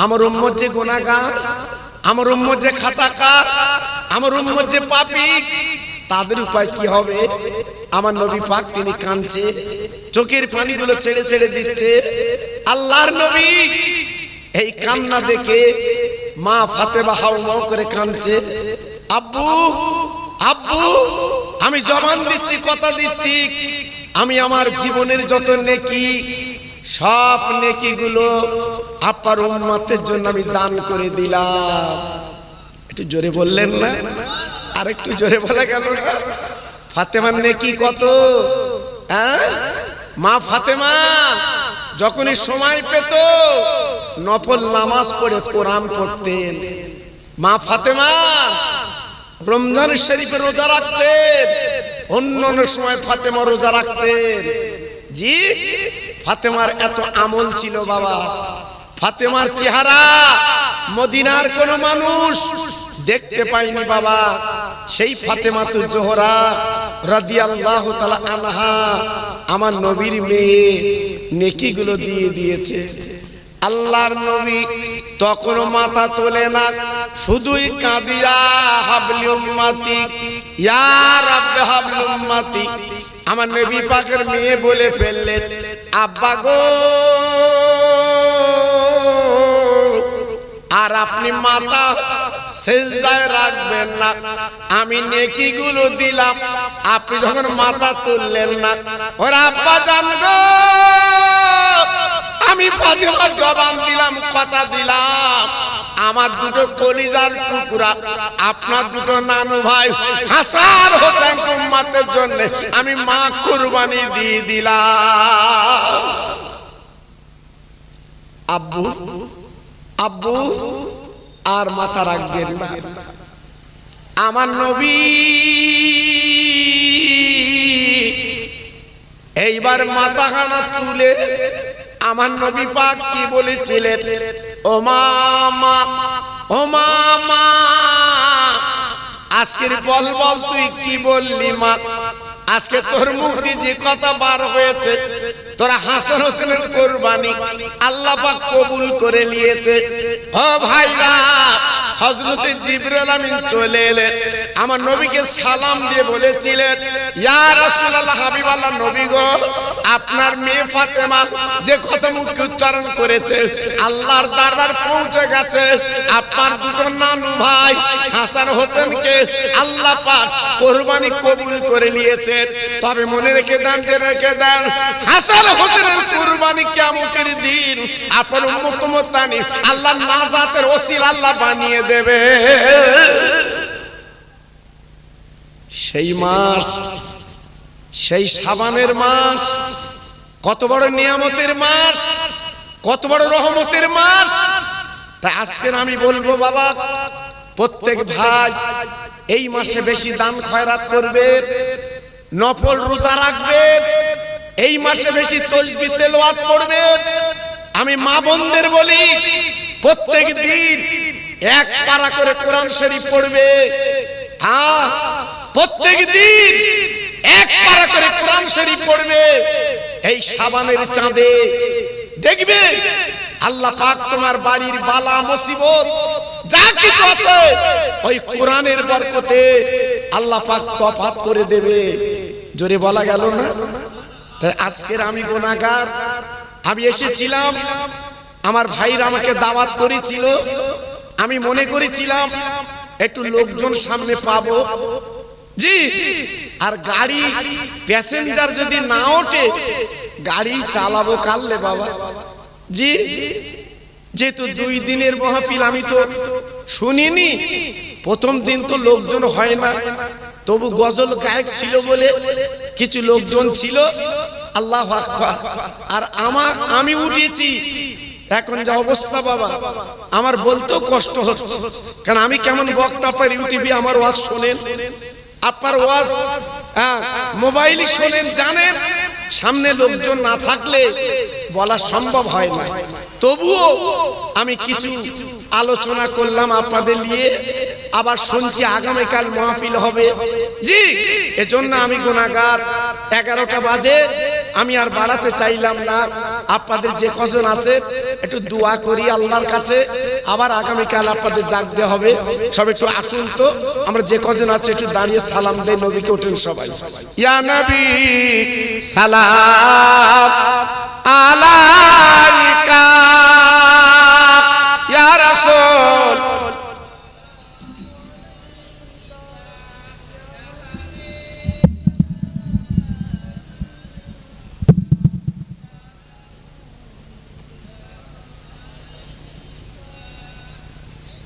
আমার উম্মত যে গুনাহগার, আমার উম্মত যে খাতাকার, আমার উম্মত যে পাপী, তাদের উপায় কি হবে? আমার নবী পাক তিনি কাঁদছে, চোখের পানিগুলো ছেড়ে ছেড়ে দিচ্ছে। আল্লাহর নবী এই কান্না দেখে মা ফাতেমা হাউমাউ করে কাঁদছে, আব্বু, আব্বু, আমি জবান দিচ্ছি, কথা দিচ্ছি, আমি আমার জীবনের যত নেকি সব নেকিগুলো আপনার উম্মতের জন্য আমি দান করে দিলাম। একটু জোরে বললেন না? আর একটু জোরে বলা গেল না? ফাতেমার নেকি কত? হ্যাঁ, মা ফাতেমা যখনই সময় পেত নফল নামাজ পড়ে কোরআন পড়তেন। মা ফাতেমা রমজান শরীফে রোজা রাখতেন, অন্য অন্য সময় ফাতেমা রোজা রাখতেন। জি, ফাতেমার এত আমল ছিল বাবা। ফাতেমার চেহারা মদিনার কোন মানুষ দেখতে পায়নি বাবা। সেই ফাতেমাতুল জোহরা রাদিয়াল্লাহু তাআলা আনহা আমার নবীর মেয়ে নেকিগুলো দিয়ে দিয়েছে। আল্লাহর নবী তখন মাথা তোলে না, শুধুই কাঁদিয়া হাবলি উম্মতি ইয়া রাব্বি হাবলি উম্মতি। আমার নবী পাকের মেয়ে বলে ফেললেন, আব্বা গো, আর আপনি মাথা সেজদায় রাখবেন না, আমি নেকিগুলো দিলাম, আপনি যখন মাথা তুললেন না। ওর আব্বা জান গো, আমি ফাতেমা জবান দিলাম, কথা দিলাম, আমার দুটো কলিজার টুকরা আপনার দুটো নানু ভাই হাসান হোসেন উম্মতের জন্য আমি মা কুরবানি দিয়ে দিলাম। আব্বু আব্বু আর মাথা রাখবেন না। আমার নবী এইবার মাথাখানা তুলে আমার নবী পাক কি বলেছিলেন, ও মামা, ও মামা, আজকের বল বল তুই কি বললি মা? আজকে তোর মুখ দিয়ে যে কথা বার হয়েছে, তোরা হাসান হোসেনের কুরবানি আল্লাহ পাক কবুল করে নিয়েছে। ও ভাইরা, হযরতে জিবরাইল আমিন চলে এলেন, আমার নবীকে সালাম দিয়ে বলেছিলেন, ইয়া রাসূলুল্লাহ, হাবিবাল্লাহ নবী গো, আপনার মেয়ে ফাতেমা যে কথা মুখে উচ্চারণ করেছে আল্লাহর দরবার পৌঁছে গেছে। আপনার দুটো নানু ভাই হাসান হোসেনকে আল্লাহ পাক কুরবানি কবুল করে নিয়েছে। তবে মনে রেখে দেন, জেনে রেখে দেন, হাসান হোসেনের কুরবানি কিয়ামতের দিন আপনার উম্মত মুত্তানি আল্লাহ নাজাতের ওসিলা আল্লাহ বানিয়ে দেবে। সেই মাস, সেই শাবানের মাস, কত বড় নিয়ামতের মাস, কত বড় রহমতের মাস। তাই আজকে আমি বলবো বাবা, প্রত্যেক ভাই এই মাসে বেশি দান খয়রাত করবেন, নফল রোজা রাখবেন, এই মাসে বেশি তাসবিহ তেলাওয়াত করবেন। আমি মা বোনদের বলি, প্রত্যেক দিন এক পারা করে কোরআন শরীফ পড়বে। হ্যাঁ, প্রত্যেক দিন এক পারা করে কোরআন শরীফ পড়বে। এই শাবানের চাঁদে দেখবে আল্লাহ পাক তোমার বাড়ির বালা মুসিবত যা কিছু আছে ওই কোরআনের বরকতে আল্লাহ পাক তফাত করে দেবে। জোরে বলা গেল না? তাই আজকের আমি গুনাহগার। আমি এসেছিলাম, আমার ভাইরা আমাকে দাওয়াত করেছিল, আমি মনে করেছিলাম একটু লোকজন সামনে পাবো। জি, আর গাড়ি প্যাসেঞ্জার যদি না ওঠে গাড়ি চালাবো কাললে বাবা। জি, যেহেতু 2 দিনের মাহফিল আমি তো শুনিনি, প্রথম দিন তো লোকজন হয় না, তবু গজল গায়ক ছিল বলে কিছু লোকজন ছিল। আল্লাহু আকবার। আর আমি উঠেছি, এখন যা অবস্থা বাবা আমার বলতেও কষ্ট হচ্ছে, কারণ আমি কেমন বক্তা পাই, ইউটিউবে আমার ওয়াজ শোনেন, আপনার ওয়াজ মোবাইলে শোনেন, জানেন সামনে লোকজন না থাকলে বলা সম্ভব হয় না। তবুও আমি কিছু আলোচনা করলাম আপনাদের নিয়ে, আবার শুনছি আগামীকাল মাহফিল হবে। জি, এজন্য আমি গুনাহগার। 11টা বাজে, আমি আর বাড়াতে চাইলাম না। আপনাদের যে কজন আছে একটু দোয়া করি আল্লাহর কাছে, আবার আগামীকাল আপনাদের জাগতে হবে। সব একটু আসুন তো, আমরা যে কজন আছে একটু দাঁড়িয়ে সালাম দেই নবীকে। উঠেন সবাই। ইয়া নবী সালাম আলাইকা, ইয়া রাসূল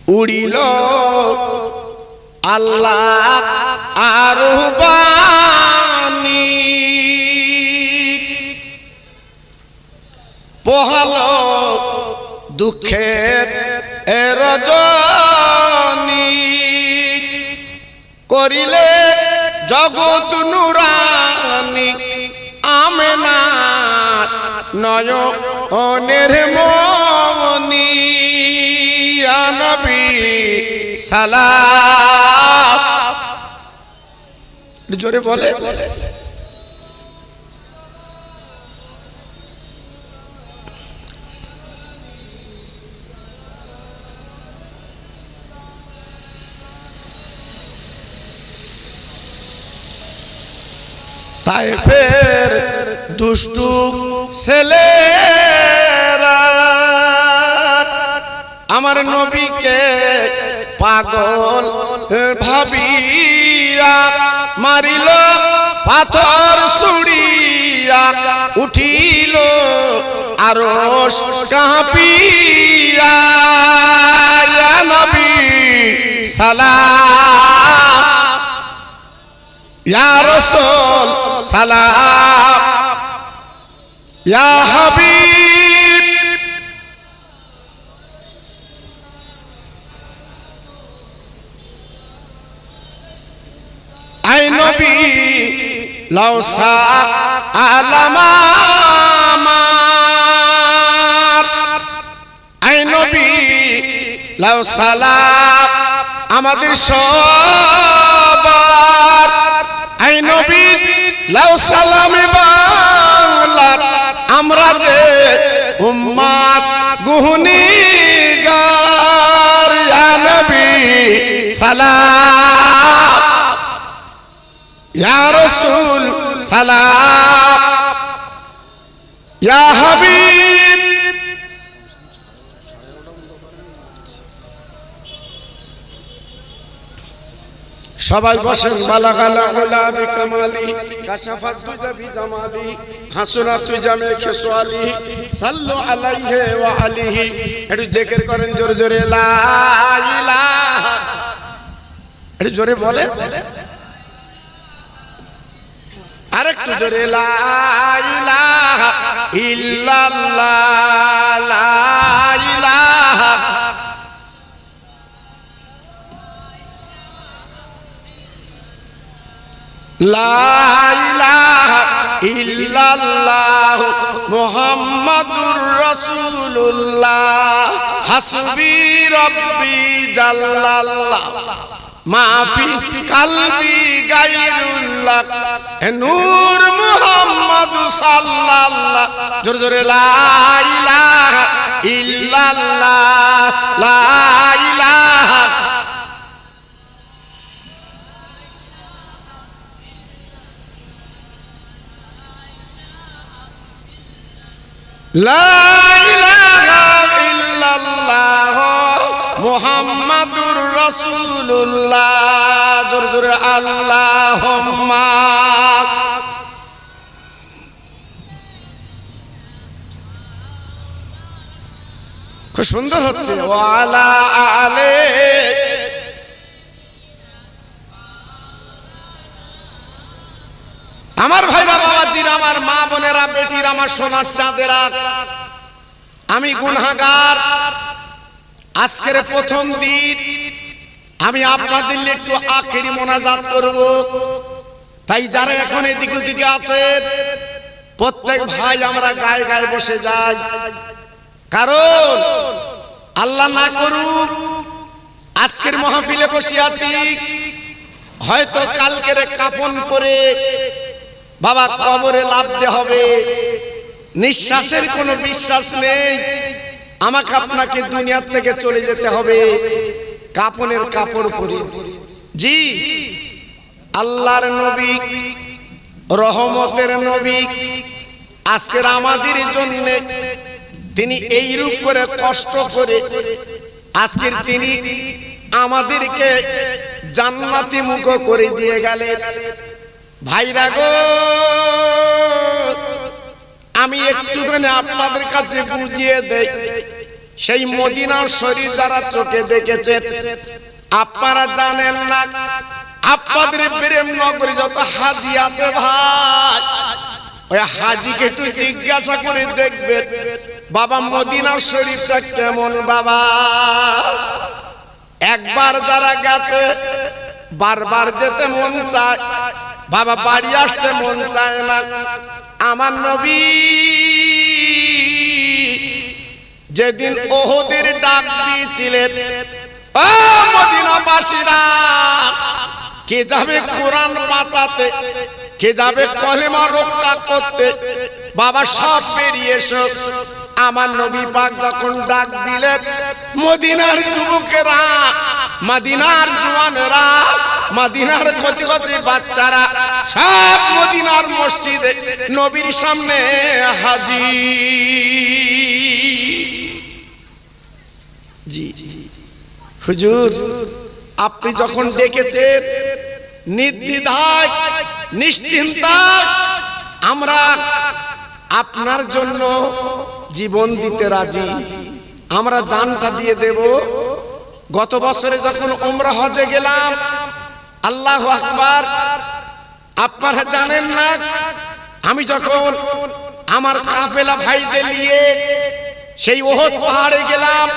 উড়িল আল্লাহ আরবানি পোহালো দুঃখের রজনী করিলে জগৎ নুরানি আমেনা নয়নের মনি ইয়া নবী সালাম জোরে বলে তায়েফের দুষ্টু ছেলেরা আমার নবীকে পাগল ভাবিয়া মারিল পাথর ছুড়িয়া উঠিল আরশ কাঁপিয়া ইয়া নবী সালাম ইয়া রাসূল সালাম ইয়া হাবিব আই নবী লাউসা আলামার আই নবী লাউ সালাম আমাদের সবার আই নবী লাউ সালামে বাংলার আমরা যে উম্মত গুহনিগার ইয়া নবী সালাম ইয়া রাসূল সালাম ইয়া হাবিব সবাই বসেন বালাগালা গুলাবি কামালি কাশাফাত তুজাবি জামালি হাসুনাত তুজামে খিসওয়ালি সাল্লু আলাইহি ওয়া আলিহি একটু জিকির করেন জোরে জোরে লা ইলাহা একটু জোরে বলেন আরেকটু জোরে লা ইলাহা ইল্লাল্লাহ লা ইলাহা লা ইলাহা ইল্লাল্লাহ মুহাম্মাদুর রাসূলুল্লাহ হাসবি রাব্বি জাল্লাল্লাহ মাফি কালবি গায়রুল্লাহ নূর মুহাম্মদ সাল্লাল্লাহ জোরে জোরে লা ইলাহা ইল্লাল্লাহ লা ইলাহা লা ইলাহা ইল্লাল্লাহ মুহাম্মাদুর রাসূলুল্লাহ জোরে জোরে আল্লাহুম্মা খুব সুন্দর হচ্ছে ওয়ালা আলে আমার ভাইরা বাবাজিরা আমার মা বোনেরা বেটিরা আমার সোনার চাঁদেরা আমি গুনাহগার আজকের প্রথম দিন আমি আপনাদের একটু আখেরি মোনাজাত করব তাই যারা এখন এদিক ওদিকে আছেন প্রত্যেক ভাই আমরা গায়ে গায়ে বসে যাই কারণ আল্লাহ না করুক আজকের মাহফিলে বসে আছি হয়তো কালকের কাফন পরে বাবা কবরে লাফতে হবে নিঃশ্বাসের কোনো বিশ্বাস নেই আমাকে আপনাকে দুনিয়া থেকে চলে যেতে হবে কাফনের কাপড় পরে জি আল্লাহর নবী রহমতের নবী আজকের আমাদের জন্য তিনি এই রূপ করে কষ্ট করে আজকের তিনি আমাদেরকে জান্নাতি মুখ করে দিয়ে গেলেন ভাইরা গো আমি একটুখানি আপনাদের কাছে বুঝিয়ে দেই সেই মদিনার শরীফ যারা চোখে দেখেছে আপনারা জানেন না, আপনাদের প্রেম নগরী যত হাজি আছে ভাই, ওই হাজিকে একটু জিজ্ঞাসা করে দেখবেন বাবা মদিনার শরীফটা কেমন বাবা। একবার যারা গেছে বারবার যেতে মন চায় বাবা, বাড়ি আসতে মন চায় না। আমার নবী যেদিন ওহদের ডাক দিয়েছিলেন, ও মদিনাবাসীরা, কে যাবে কোরআন বাঁচাতে, কে যাবে কলেমা রক্ষা করতে, বাবা সব বেরিয়ে এসো। আমার নবী পাক যখন ডাক দিলেন, মদিনার যুবকেরা, মদিনার জওয়ানেরা, মদিনার কচি কচি বাচ্চারা সব মদিনার মসজিদে নবীর সামনে হাজির। জি হুজুর, আপনি যখন ডেকেছেন নির্দ্বিধায় নিশ্চিন্তায় আমরা আপনার জন্য জীবন দিতে রাজি, আমরা জানটা দিয়ে দেব। গত বছরে যখন উমরা হজে গেলাম, আল্লাহু আকবার, আপনারা জানেন না, আমি যখন আমার কাফেলা ভাইদের নিয়ে সেই ওহদ পাহাড়ে গেলাম,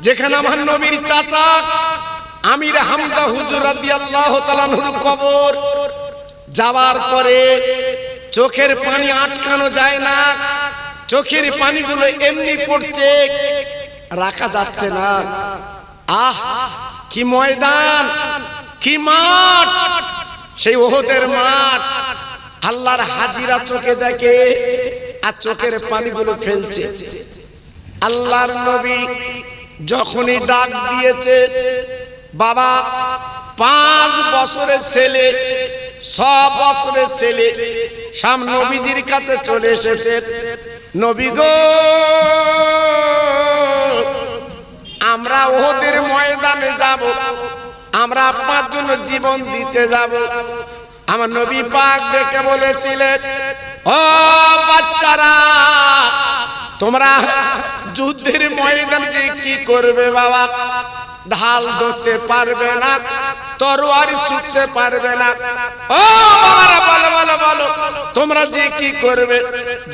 যেখানে আমার নবীর চাচা আমির হামজা হুজুর রাদিয়াল্লাহু তাআলা আনহুর কবর, যাওয়ার পরে চোখের পানি আটকানো যায় না, চোখের পানিগুলো এমনি পড়ছে, রাখা যাচ্ছে না। আহ কি ময়দান, কি মাঠ, সেই ওহদের মাঠ। আল্লাহর হাজিরা চোখে দেখে আর চোখের পানিগুলো ফেলছে। আল্লাহর নবী যখনই ডাক দিয়েছে, বাবা 5 বছরের ছেলে, 6 বছরের ছেলে সাম নবীজির কাছে চলে এসেছে। নবী গো, আমরা ওহদের ময়দানে যাব, আমরা আপনার জন্য জীবন দিতে যাব। আমার নবী পাক ডেকে বলেছিলেন, ও বাচ্চারা, তোমরা যুদ্ধের ময়দানে যে কি করবে বাবা? ঢাল ধরতে পারবে না, তরোয়ারি ছুটতে পারবে না। ও বাবারা, বলো বলো বলো, তোমরা যে কি করবে?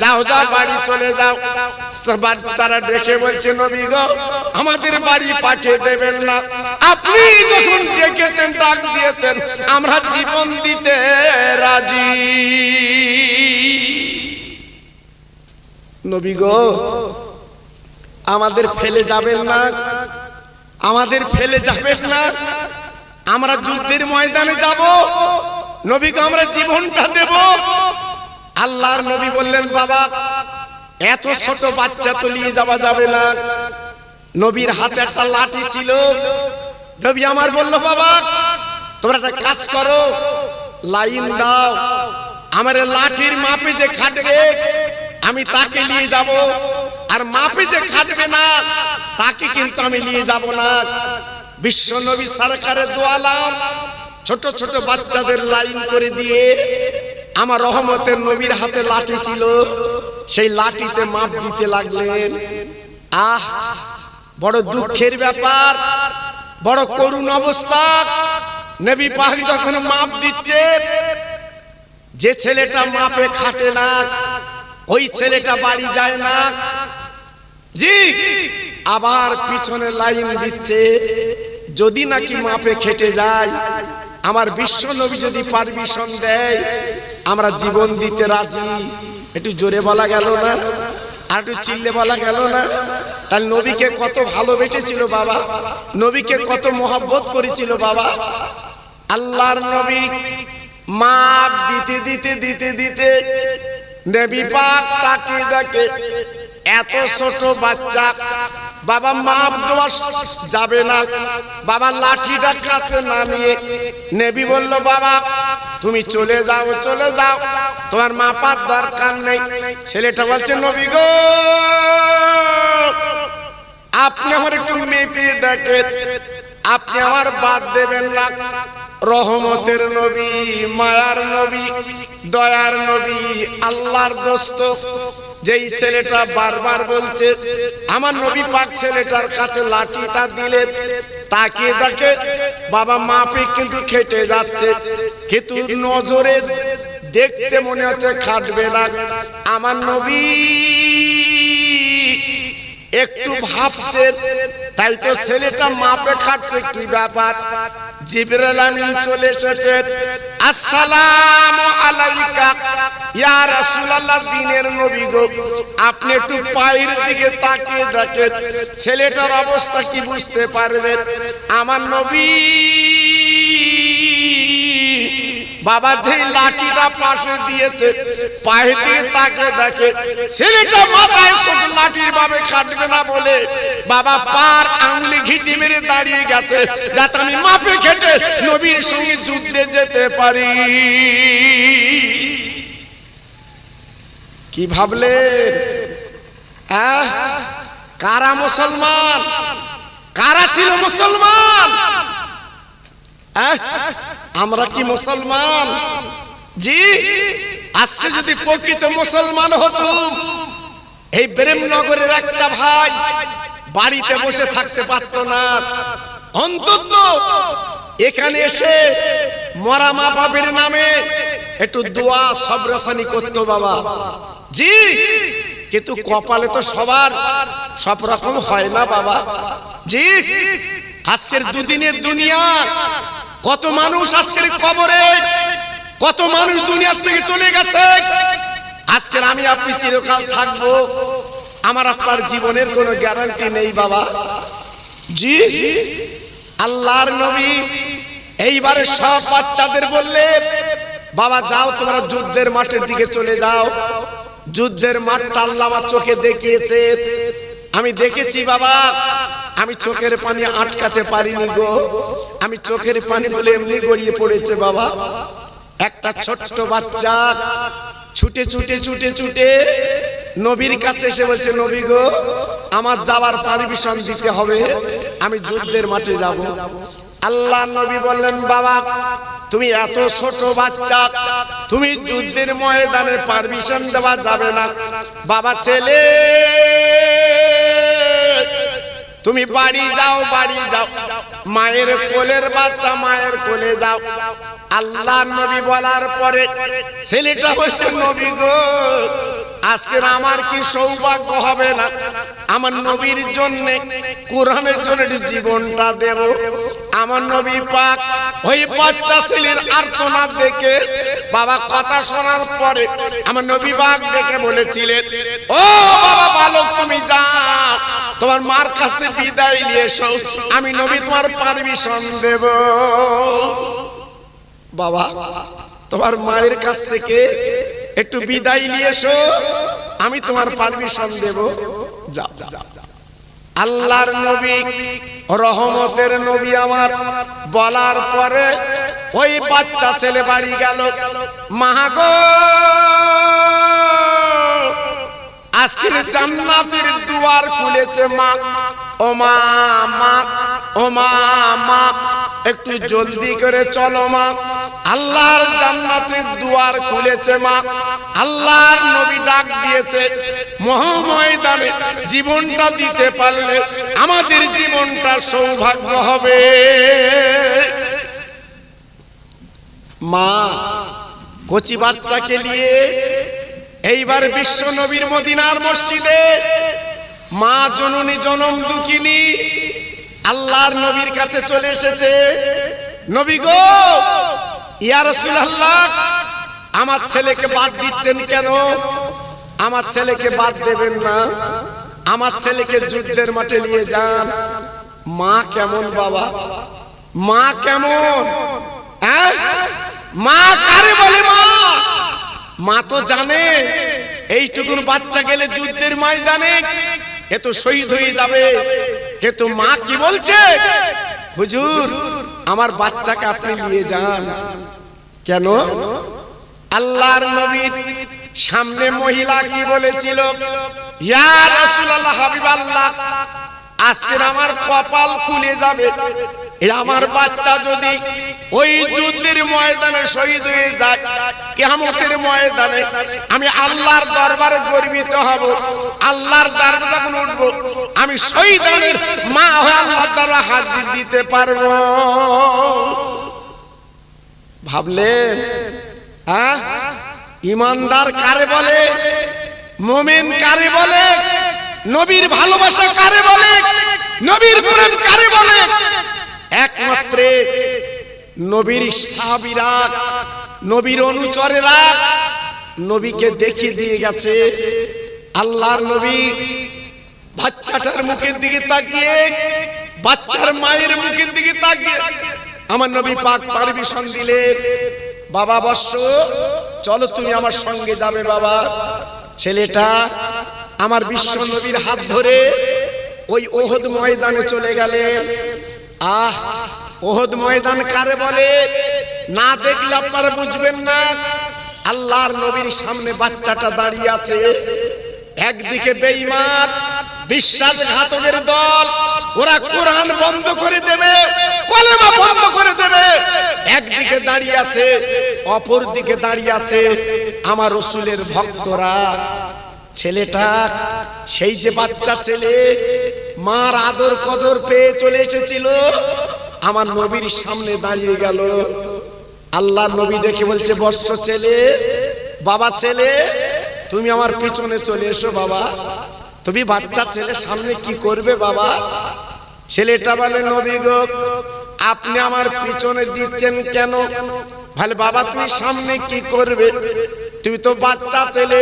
যাও যাও, বাড়ি চলে যাও। বাচ্চারা ডেকে বলছে, নবী গো, আমাদের বাড়ি পাঠিয়ে দেবেন না, আপনি যখন ডেকেছেন, ডাক দিয়েছেন, আমরা জীবন দিতে রাজি। নবী গো, আমাদের ফেলে যাবেন না, আমাদের ফেলে যাবেন না, আমরা যুদ্ধের ময়দানে যাব, নবীকে আমরা জীবনটা দেব। আল্লাহর নবী বললেন, বাবা এত ছোট বাচ্চা তো নিয়ে যাওয়া যাবে না। নবীর হাতে একটা লাঠি ছিল। নবী আমার বলল, বাবা তোমরা একটা কাজ করো, লাইন দাও, আমার লাঠির মাপে যে খাটবে আমি তাকে নিয়ে যাব, আর মাপে যে খাটবে না তাকে কিন্তু আমি নিয়ে যাব না। বিশ্ব নবী সরকারের দোয়ালাম ছোট ছোট বাচ্চাদের লাইন করে দিয়ে, আমার রহমতের নবীর হাতে লাঠি ছিল, সেই লাঠিতে মাপ দিতে লাগলেন। আহ বড় দুঃখের ব্যাপার, বড় করুণ অবস্থা। নবী পাক যখন মাপ দিচ্ছে, যে ছেলেটা মাপে খাটে না ওই ছেলেটা বাড়ি যায় না। জি, আবার পিছনে লাইন দিচ্ছে, যদি নাকি মাপে খেটে যায়, আমার বিশ্ব নবী যদি পারমিশন দেয়, আমরা জীবন দিতে রাজি। একটু জোরে বলা গেল না? আর একটু চিল্লে বলা গেল না? তাহলে নবীকে কত ভালোবেসেছিল বাবা, নবীকে কত মহব্বত করেছিল বাবা। আল্লাহর নবী মাপ দিতে দিতে দিতে দিতে নবী পাক তাকিয়ে দেখে এত ছোট বাচ্চা, বাবা মাপ দেওয়া যাবে না। বাবা লাঠিটা কাছে না নিয়ে নবী বলল, বাবা তুমি চলে যাও, চলে যাও, তোমার মাপার দরকার নেই। ছেলেটা বলছে, নবী গো, আপনি আমার একটু মেপে দেখেন, আপনি আমার বাদ দেবেন না। রহমতের নবী, মায়ার নবী, দয়ার নবী, আল্লাহর দোস্ত, যেই ছেলেটা বারবার বলছে আমার নবী পাক ছেলেটার কাছে লাঠিটা দিলেন, তাকিয়ে দেখে বাবা মাপে কিন্তু খেটে যাচ্ছে, কিন্তু নজরে দেখতে মনে হচ্ছে খাটবে না। আমার নবী একটু ভাবছে, তাই তো ছেলেটা মাপে খাটছে, কি ব্যাপার? জিবরাইল আমিন চলে এসেছে, আসসালামু আলাইকা ইয়া রাসূলুল্লাহ, দিনের নবী গো, আপনি একটু পায়ের দিকে তাকিয়ে দেখেন, ছেলেটার অবস্থা কি বুঝতে পারবেন? আমার নবী বাবা যে লাঠিটা পাশে দিয়েছে, পায়ে দিয়ে তাকে দেখে ছেলেটা মাথায় শুধু লাঠির ভাবে খাটবে না বলে বাবা পার আঙুলে ঘিটি মেরে দাঁড়িয়ে গেছে, যাতে আমি মাপে খেটে নবীর সঙ্গে যুদ্ধে যেতে পারি। কি ভাবলেন? কারা মুসলমান? কারা ছিল মুসলমান? আমরা কি মুসলমান? জি, আজকে যদি প্রকৃত মুসলমান হতুম, এই প্রেমনগরের একটা ভাই বাড়িতে বসে থাকতে পারতো না, অন্তত এখানে এসে মরা মা বাবার নামে একটু দোয়া সবরাসানি করতো বাবা। জি, কিন্তু কপালে তো সবার সব রকম হয় না বাবা। জি, আজকের দুদিনের দুনিয়া, কত মানুষ আজকের কবরে, কত মানুষ দুনিয়া থেকে চলে গেছে। আজকের আমি আপনি চিরকাল থাকবো, আমার আপনার জীবনের কোনো গ্যারান্টি নেই বাবা। জি, আল্লাহর নবী এইবারে সব বাচ্চাদের বললেন, বাবা যাও তোমরা যুদ্ধের মাঠের দিকে চলে যাও। যুদ্ধের মাঠটা আল্লাহ আমার চোখে দেখিয়েছে, আমি দেখেছি বাবা, আমি চোখের পানি আটকাতে পারিনি গো, আমি চোখের পানি বলে এমনি গড়িয়ে পড়েছে বাবা। একটা ছোট্ট বাচ্চা ছুটে ছুটে ছুটে ছুটে নবীর কাছে এসে বলছে, নবী গো, আমার যাওয়ার পারমিশন দিতে হবে, আমি যুদ্ধের মাঠে যাব। আল্লাহ নবী বললেন, বাবা তুমি এত ছোট বাচ্চা, তুমি যুদ্ধের ময়দানে পারমিশন দেওয়া যাবে না। বাবা ছেলে তুমি বাড়ি যাও, বাড়ি যাও, মায়ের কোলের বাচ্চা মায়ের কোলে যাও। আল্লাহ নবী বলার পরে ছেলেটা বলছে, নবী গো, আজকে আমার কি সৌভাগ্য হবে না, আমার নবীর জন্য, কোরআনের জন্য জীবনটা দেব। আমার নবী পাক ওই বাচ্চা ছেলের আর্তনাদ দেখে বাবা কথা শোনার পরে আমার নবী পাক দেখে বলেছিলেন, ও বাবা বালক, তুমি যাও, তোমার মার কাছে বিদায় নিয়ে এসো, আমি নবী তোমার পারমিশন দেব। বাবা তোমার মায়ের কাছ থেকে একটু বিদায় নিয়ে এসো, আমি তোমার পারমিশন দেব, যাও। আল্লাহর নবী, রহমতের নবী আমার বলার পরে ওই বাচ্চা ছেলে বাড়ি গেল। মা গো, আজকের জান্নাতের দুয়ার খুলেছে মা, ও মা, মা, ও মা, মা একটু জলদি করে চলো মা, আল্লাহর জান্নাতের দুয়ার খুলেছে মা। আল্লাহর নবী ডাক দিয়েছে, মহাময়দানে জীবনটা দিতে পারলে আমাদের জীবনটা সৌভাগ্য হবে। মা কচি বাচ্চাকে নিয়ে এইবার বিশ্ব নবীর মদিনার মসজিদে মা জননী জনম দুঃখিনী আল্লাহর নবীর কাছে চলে এসেছে। নবী গো, ইয়া রাসূলুল্লাহ, আমার ছেলেকে বাদ দিচ্ছেন কেন? আমার ছেলেকে বাদ দেবেন না, আমার ছেলেকে যুদ্ধের মাঠে নিয়ে যান। মা কেমন বাবা? মা কেমন? মা কারে বলে মা? মা তো জানে এইটুকুন বাচ্চা গেলে যুদ্ধের ময়দানে এ তো শহীদ হয়ে যাবে। কিন্তু মা কি বলছে? হুজুর, আমার বাচ্চাকে আপনি নিয়ে যান। কেন? আল্লাহর নবীর সামনে মহিলা কি বলেছিল? ইয়া রাসূলুল্লাহ, হাবিবাল্লাহ, আজকে আমার কপাল খুলে যাবে, এই আমার বাচ্চা যদি ওই যুদ্ধের ময়দানে শহীদ হয়ে যায়, কিয়ামতের ময়দানে আমি আল্লাহর দরবারে গর্বিত হব। আল্লাহর দরবারে যখন উঠবো, আমি শহীদের মা হয়ে আল্লাহর দরবারে হাজির দিতে পারবো। ভাবলেন? হ্যাঁ, ইমানদার কারে বলে? মুমিন কারে বলে? নবীর ভালোবাসা কারে বলে? নবীর প্রেম কারে বলে? একমাত্র নবীর সাহাবীরা, নবীর অনুচরেরা নবীকে দেখিয়ে দিয়ে গেছে। আল্লাহর নবী বাচ্চাটার মুখের দিকে তাকিয়ে, বাচ্চার মায়ের মুখের দিকে তাকিয়ে আমার নবী পাক পারমিশন দিলেন, বাবা বৎস, চলো তুমি আমার সঙ্গে যাবে। বাবা, ছেলেটা আমার বিশ্ব নবীর হাত ধরে ওই ওহদ ময়দানে চলে গেলেন। আহ, ওহদ ময়দান কারে বলে? না দেখলে আপনারা বুঝবেন না। আল্লাহর নবীর সামনে বাচ্চাটা দাঁড়িয়ে আছে, একদিকে বেঈমান বিশ্বাসঘাতকের দল, ওরা কোরআন বন্ধ করে দেবে, কলেমা বন্ধ করে দেবে। একদিকে দাঁড়িয়ে আছে, অপর দিকে দাঁড়িয়ে আছে আমার রাসূলের ভক্তরা। ছেলেটা সেই যে বাচ্চা ছেলে, মার আদর কদর পেয়ে চলে এসেছিল, আমার নবীর সামনে দাঁড়িয়ে গেল। আল্লাহর নবী দেখে বলছে, বৎস ছেলে, বাবা ছেলে, তুমি আমার পিছনে চলে এসো। বাবা, তুমি বাচ্চা ছেলে সামনে কি করবে বাবা? ছেলেটা বলে, নবী গো, আপনি আমার পিছনে দিচ্ছেন কেন? বলে, বাবা তুমি সামনে কি করবে? তুমি তো বাচ্চা ছেলে,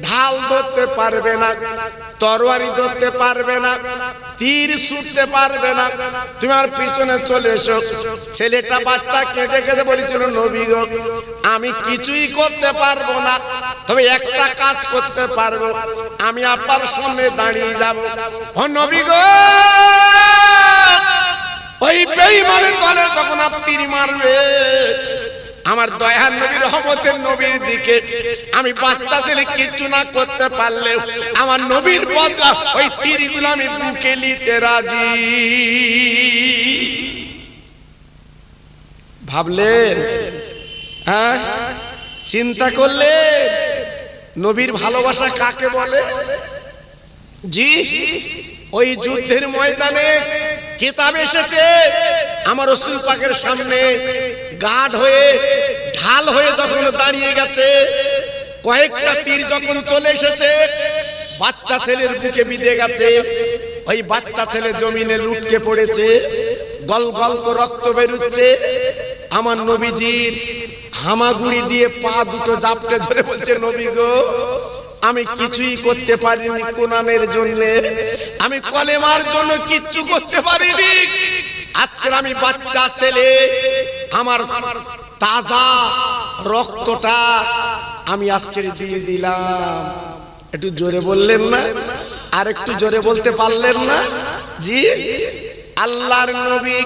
ঢাল ধরতে পারবে না, তরবারি ধরতে পারবে না, তীর ছুঁড়তে পারবে না, তুমি আমার পিছনে চলে এসো। ছেলেটা বাচ্চা কেঁদে কেঁদে বলেছিল, নবী গো, আমি কিছুই করতে পারবো না, তবে একটা কাজ করতে পারবো, আমি আপনার সামনে দাঁড়িয়ে যাব। ও নবী গো, ওই বেঈমানের দলে যখন আপনি তীর মারবে, আমার দয়ার নবী রহমতের নবীর দিকে আমি বাচ্চা ছেলে কিছু না করতে পারলে আমার নবীর বদলা ওই তীরগুলো আমি বুকে নিতে রাজি। ভাবলেন? হ্যাঁ, চিন্তা করলেন নবীর ভালোবাসা কাকে বলে? জি, ওই যুদ্ধের ময়দানে কিতাব এসেছে, আমার রাসূল পাকের সামনে গার্ড হয়ে, ঢাল হয়ে যখন দাঁড়িয়ে গেছে, কয়েকটা তীর যখন চলে এসেছে, বাচ্চা ছেলের বুকে বিঁধে গেছে। ওই বাচ্চা ছেলে জমিনে লুটকে পড়েছে, গল গল তো রক্ত বেরোচ্ছে। আমার নবীজির হামাগুড়ি দিয়ে পা দুটো জাপটে ধরে বলছে, নবী গো, আমি কিছুই করতে পারিনি কোরআনের জন্য, আমি কলেমার জন্য কিচ্ছু করতে পারিনি। আজকে আমি বাচ্চা ছেলে, আমার তাজা রক্তটা আমি আজকে দিয়ে দিলাম। একটু জোরে বললেন না? আর একটু জোরে বলতে পারলেন না? জি, আল্লাহর নবী,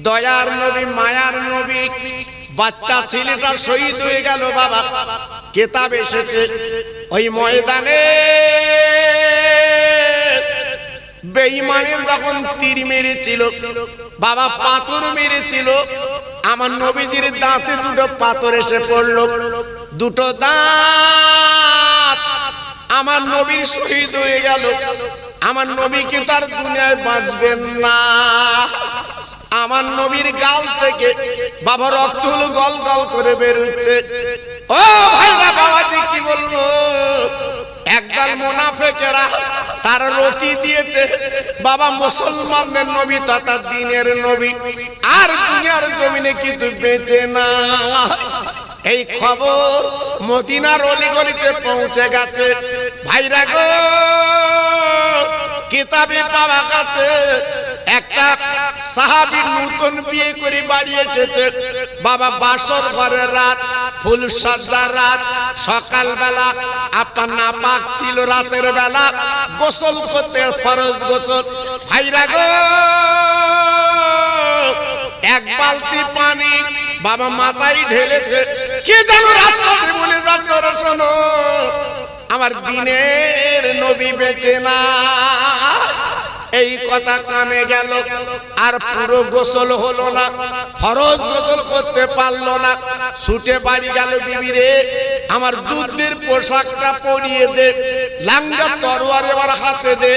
দয়ার নবী, মায়ার নবী, বাচ্চা ছেলেটা শহীদ হয়ে গেল। বাবা, কিতাব এসেছে ওই ময়দানে বেঈমানের যখন তীর মেরেছিল, বাবা পাথর মেরেছিল, আমার নবীজির দাঁতে দুটো পাথর এসে পড়লো, দুটো দাঁত আমার নবীর শহীদ হয়ে গেল। আমার নবী কি তার দুনিয়ায় বাঁচবেন না? আমার নবীর গাল থেকে বাবা রক্ত হলো গল গল করে বেরোচ্ছে। ও ভাইরা, বাবাজি কি বলবো, একদল মুনাফিকেরা তারা রুটি দিয়েছে বাবা মুসলমানদের নবী তথা দ্বীনের নবী আর দুনিয়ার জমিনে কিন্তু বেঁচে না। এই খবর মদিনার অলিগলিতে পৌঁছে গেছে। ভাইরা গো, কিতাবে পাওয়া গেছে একটা সাহাবী নতুন বিয়ে করে বাড়ি এসেছে। বাবা বাসর ঘরের রাত, ফুল সজ্জার রাত, সকালবেলা আপনার নাপাক ছিল, রাতের বেলা গোসল করতে, ফরজ গোসল। ভাইরা গো, এক বালতি পানি বাবা মাথায় ঢেলেছে, কি জানো রাস্তাতে বলে যাচ্ছ, শোনো আমার দ্বীনের নবী বেঁচে না। এই কথা কানে গেল, আর পুরো গোসল হলো না, ফরজ গোসল করতে পারলো না। ছুটে বাড়ি গেল, বিবি রে আমার যুদ্ধের পোশাকটা পরিয়ে দে, লাঙ্গা তরোয়ার এবার হাতে দে,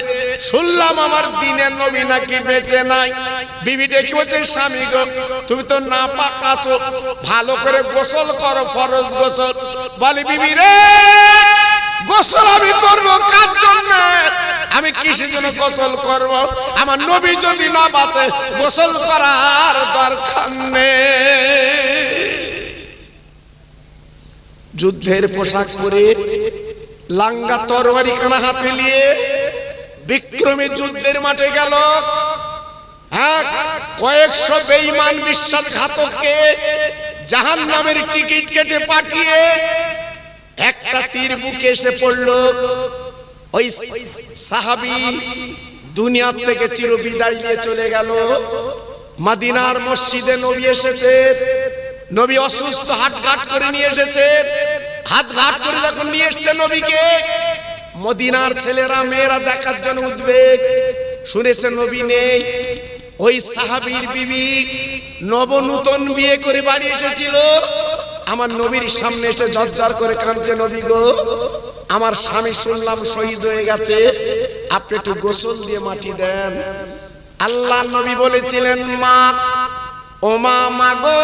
শুনলাম আমার দিনের নবী নাকি বেঁচে নাই। বিবি ডেকে বলছে, স্বামী গো তুমি তো নাপাক আছো, ভালো করে গোসল করো, ফরজ গোসল। বলে, বিবি রে গোসল আমি করব কার জন্য? আমি কিসের জন্য গোসল করব? আমার নবী যদি না বাঁচে গোসল করার দরকার নেই। যুদ্ধের পোশাক পরে, লাঙ্গা তরবারি কানা হাতে নিয়ে বিক্রমী যুদ্ধের মাঠে গেল। কয়েকশো বেঈমান বিশ্বাসঘাতককে জাহান্নামের টিকিট কেটে পাঠিয়ে একটা তীর বুকে এসে পড়ল। ওই সাহাবী দুনিয়া থেকে চিরবিদায় নিয়ে চলে গেল। মদিনার মসজিদে নবী এসেছে, নবী অসুস্থ, হাটঘাট করে নিয়ে এসেছে। হাটঘাট করে যখন নিয়ে এসছে নবীকে, মদিনার ছেলেরা মেয়েরা দেখার জন্য উদ্বেগ, শুনেছে নবী নেই। ওই সাহাবীর বিবি নবনূতন বিয়ে করে বাড়ি এসেছিল, আমার নবীর সামনে এসে ঝরঝর করে কাঁদছে, নবী গো আমার স্বামী শুনলাম শহীদ হয়ে গেছে, আপনি একটু গোসল দিয়ে মাটি দেন। আল্লাহ নবী বলেছিলেন, মা ও মা গো,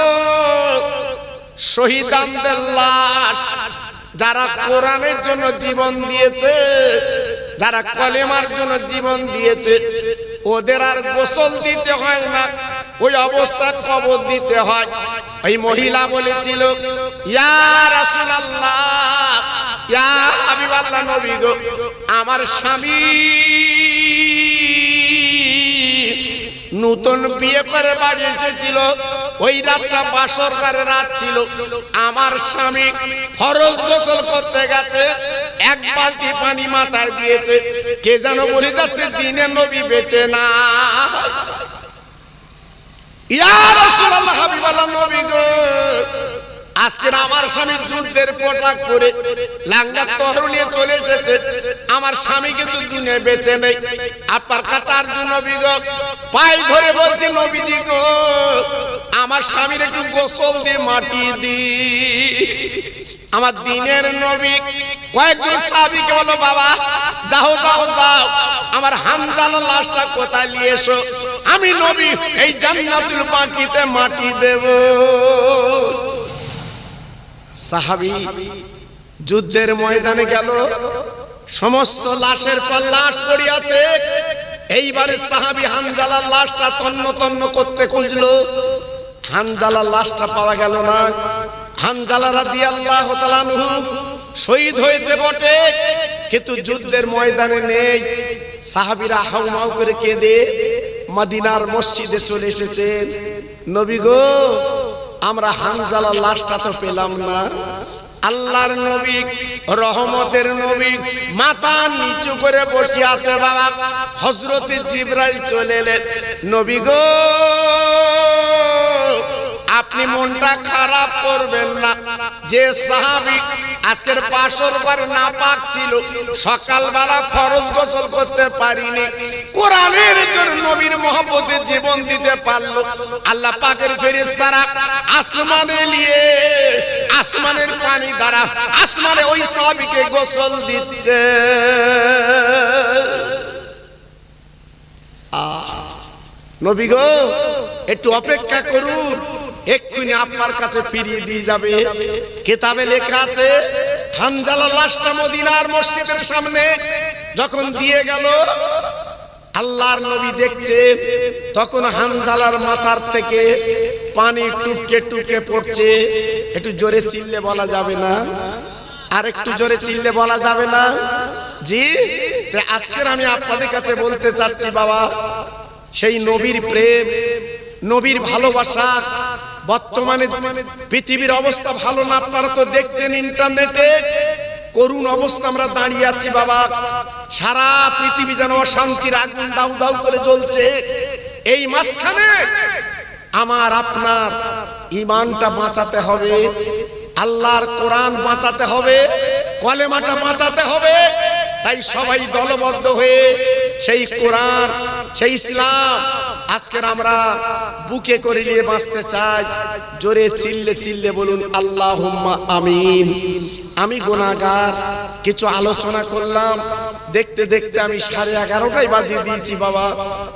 শহীদানদের লাশ যারা কোরআনের জন্য জীবন দিয়েছে, যারা কলেমার জন্য জীবন দিয়েছে, ওদের আর গোসল দিতে হয় না, ওই অবস্থা কবর দিতে হয়। ওই মহিলা বলেছিল, ইয়া রাসূলুল্লাহ, ইয়া হাবিবাল্লাহ, নবী গো আমার স্বামী নতুন বিয়ে করে বাড়ি এসেছিল, ওই রাতটা বাসর ঘরের রাত ছিল। আমার স্বামী ফরজ গোসল করতে গেছে, এক বালতি পানি মাথায় দিয়েছে, কে যেন বলে যাচ্ছে দিনে নবী বেঁচে না। ইয়া রাসূলুল্লাহ, হাবিবাল্লাহ, নবী গো আজকে আমার স্বামী যুদ্ধের পোশাক পরে লাঙ্গা তরবারি নিয়ে চলে এসেছে, আমার স্বামী কিন্তু দুনিয়ায় বেঁচে নেই। আপনার কাছে আর নবী গো পায়ে ধরে বলছি, নবীজি গো আমার স্বামীর একটু গোসল দিয়ে মাটি দি। আমার দিনের নবী কয়েকজন সাহাবীকে বলো, বাবা যাও যাও যাও, আমার হামজালার লাশটা কোথায় নিয়ে এসো, আমি নবী এই জান্নাতুল বাকিতে মাটি দেব। সাহাবী যুদ্ধের ময়দানে গেল, সমস্ত লাশের পর লাশ পড়ে আছে। এইবারে সাহাবী হামজালার লাশটা তন্ন তন্ন করতে খুঁজলো, হামজালার লাশটা পাওয়া গেল না। হামজালা রাদিয়াল্লাহু তাআলা আনহু শহীদ হয়েছে বটে, কিন্তু যুদ্ধের ময়দানে নেই। সাহাবীরা হাউমাউ করে কেঁদে মদিনার মসজিদে চলে এসেছেন, নবী গো আমরা হামজালার লাশটা তো পেলাম না। আল্লাহর নবী, রহমতের নবী মাথা নিচু করে বসে আছে। বাবা হযরত জিবরাইল চলে এলেন, নবী গো আপনি মনটা খারাপ করবেন না, যে সাহাবী আজকের বাসর ঘরে নাপাক ছিল, সকালবেলা ফরজ গোসল করতে পারিনি, কোরআনের জন্য নবীর মহব্বতে জীবন দিতে পারলো, আল্লাহ পাকের ফেরেশতারা আসমানে নিয়ে আসমানের পানি দ্বারা আসমানে ওই সাহাবীকে গোসল দিচ্ছে। নবী গো একটু অপেক্ষা করুন, এক্ষুনি আপনার কাছে ফিরিয়ে দিয়ে যাবে। কিতাবে লেখা আছে, হামজালার লাশটা মদিনার মসজিদের সামনে যখন দিয়ে গেল, আল্লাহর নবী দেখছে তখন হামজালার মাথার থেকে পানি টুপকে টুপকে পড়ছে। একটু জোরে চিল্লে বলা যাবে না? আর একটু জোরে চিল্লে বলা যাবে না? জি, আজকের আমি আপনাদের কাছে বলতে চাচ্ছি, বাবা সেই নবীর প্রেম, নবীর ভালোবাসা। বর্তমানে পৃথিবীর অবস্থা ভালো না, আপনারা তো দেখছেন ইন্টারনেটে, করুণ অবস্থা আমরা দাঁড়িয়ে আছি। বাবা সারা পৃথিবী যেন অশান্তির আগুন দাউ দাউ করে জ্বলছে। এই মাঝখানে আমার আপনার ঈমানটা বাঁচাতে হবে, আল্লাহর কোরআন বাঁচাতে হবে, কলেমাটা বাঁচাতে হবে। তাই সবাই দলবদ্ধ হয়ে সেই কোরআন, সেই ইসলাম আজকের আমরা বুকে করে নিয়ে বাঁচতে চাই। জোরে চিল্লে চিল্লে বলুন আল্লাহুম্মা আমিন। আমি গুনাহগার, কিছু আলোচনা করলাম, দেখতে দেখতে আমি 11:30টাই বাজিয়ে দিয়েছি বাবা।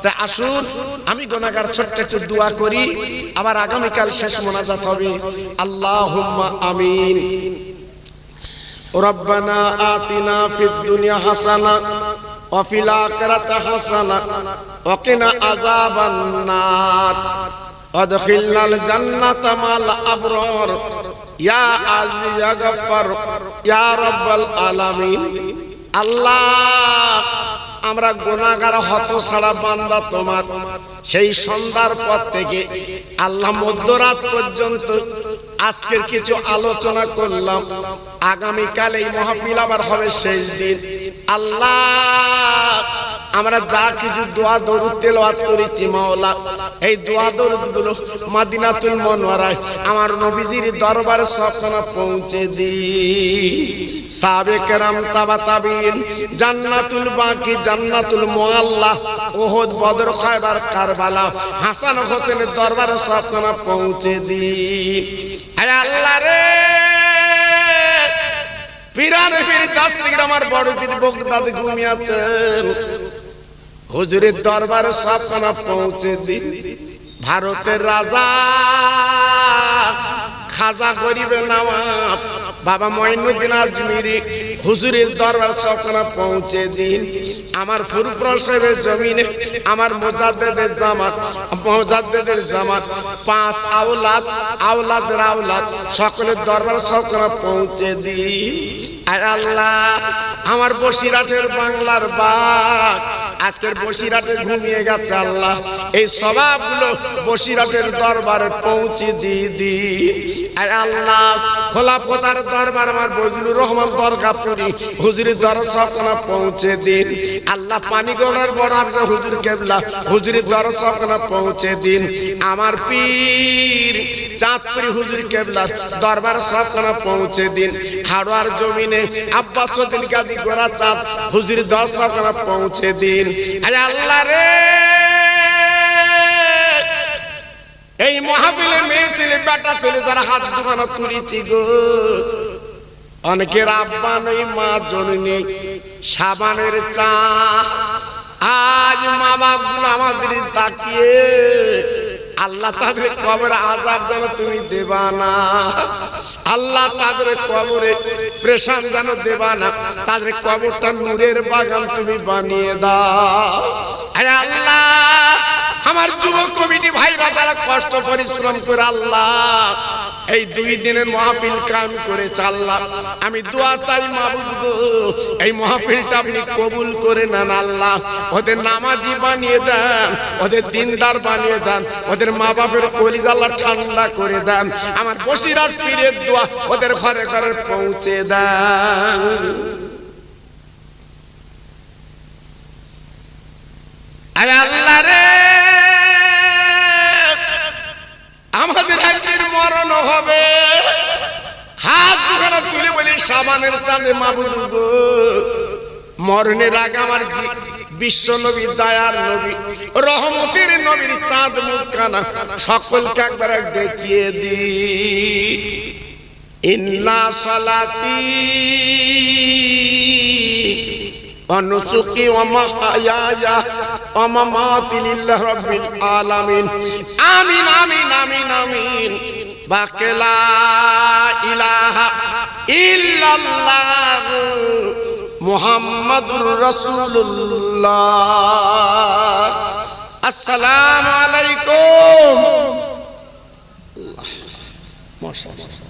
তা আসুন আমি গুনাহগার, ছোট্ট একটু দোয়া করি, আবার আগামীকাল শেষ মোনাজাত হবে। আল্লাহুম্মা আমিন। রব্বানা আতিনা ফিদ দুনিয়া হাসানা ওয়া ফিল আখিরাতি হাসানা ওয়া কিনা আযাবান নার ওয়াদখিলনাল জান্নাতা মাল আবরার ইয়া আজিজ ইয়া গফফার ইয়া রাব্বাল আলামিন। আল্লাহ, আমরা গুনাহগার হতছাড়া বান্দা তোমার। সেই সন্ধ্যার পর থেকে আল্লাহ মধ্যরাত পর্যন্ত আজকের কিছু আলোচনা করলাম, আগামীকাল এই মাহফিল আবার হবে শেষ দিন। আল্লাহ, আমরা যা কিছু দোয়া দরুদ তেলাওয়াত করেছি মাওলা, এই দোয়া দরুদগুলো মদিনাতুল মুনাওয়ারায় আমার নবীজির দরবারে সবখানে পৌঁছে দিই। সাহাবে কেরাম, তাবা তাবিন, জান্নাতুল বাকি, জান্নাতুল মুআল্লা, ওহদ, বদর, খায়বার, কারবালা, হাসান হোসেনের দরবারে সবখানে পৌঁছে দিই। আয় আল্লাহ রে, পীরানে পীর দাস্তিগির আমার বড় পীর বগদাদ ঘুমিয়ে আছেন, হুজুরের দরবারে সবখানে পৌঁছে দিন। ভারতের রাজা খাজা গরিবের নওয়াব বাবা মঈনুদ্দিন আজমিরি হুজুরের দরবার সবখানে পৌঁছে দিন। আমার ফুরফুরা সাহেবের জমিনে আমার মুজাদ্দেদের জামাত 5 আওলাদ, আওলাদের আওলাদ সকলের দরবার সবখানে পৌঁছে দিন। আয় আল্লাহ, আমার বসিরহাটের বাংলার বাগ আজকের বসিরহাটে ঘুমিয়ে গেছে আল্লাহ, এই সওয়াবগুলো বসিরহাটের দরবারে পৌঁছে দিই। আয় আল্লাহ, খোলাফতার দরবার আমার বজলুর রহমান দরগাপুরি হুজুরের দরবার সবখানে পৌঁছে দিন। আল্লাহ, পানিগড়ার বড় আব্দুল হুজুর কেবলা হুজুরের দরবার সবখানে পৌঁছে দিন। আমার পীর চাঁদপুরি হুজুর কেবলার দরবার সবখানে পৌঁছে দিন। হাড়োয়ার জমিনে আব্বাস উদ্দিন গাজী গোরা চাঁদ হুজুরের দরবার সবখানে পৌঁছে দিন। আয় আল্লাহ রে, এই মাহফিলে মেয়ে ছেলে বেটা ছেলে যারা হাত দুখানা তুলেছি গো, অনেকের আব্বা নেই, মা জননী, সাবানের চা, আজ মা বাপগুলো আমাদের তাকিয়ে আল্লাহ তাদের কবরে আযাব যেন তুমি দেবা না, আল্লাহ তাদের কবরে প্রেশান যেন দেবা না, তাদের কবরটা নূরের বাগান তুমি বানিয়ে দাও। আয় আল্লাহ, আমার যুবক কমিটি ভাইরা যারা কষ্ট পরিশ্রম করে আল্লাহ এই 2 দিনের মাহফিল কায়েম করেছে আল্লাহ, আমি দোয়া চাই মাবুদ গো, এই মাহফিলটা আপনি কবুল করে নেন আল্লাহ। ওদের নামাজি বানিয়ে দেন, ওদের দিনদার বানিয়ে দেন, ওদের মা বাপের কলিজা আল্লাহ ঠান্ডা করে দেন। আমার বসিরহাট পীরের দোয়া ওদের ঘরে ঘরে পৌঁছে দেন। আরে আল্লাহ রে, আমাদের একদিন মরণ হবে, হাত দুখানা তুলে বলি সাবানের চাঁদে মাবুদ গো, মরণের আগে আমার বিশ্ব নবী, দয়ার নবী, রহমতের নবীর চাঁদ মুখখানা সকলকে একবার দেখিয়ে দি। ইন্না সালাতি ওয়া নুসুকি ওয়া মাহইয়ায়া ওয়া মামাতি লিল্লাহি রাব্বিল আলামিন। আমিন আমিন আমিন আমিন। বাকে লা ইলাহা ইল্লাল্লাহ মুহাম্মাদুর রাসূলুল্লাহ। আসসালামু আলাইকুম। মাশাআল্লাহ।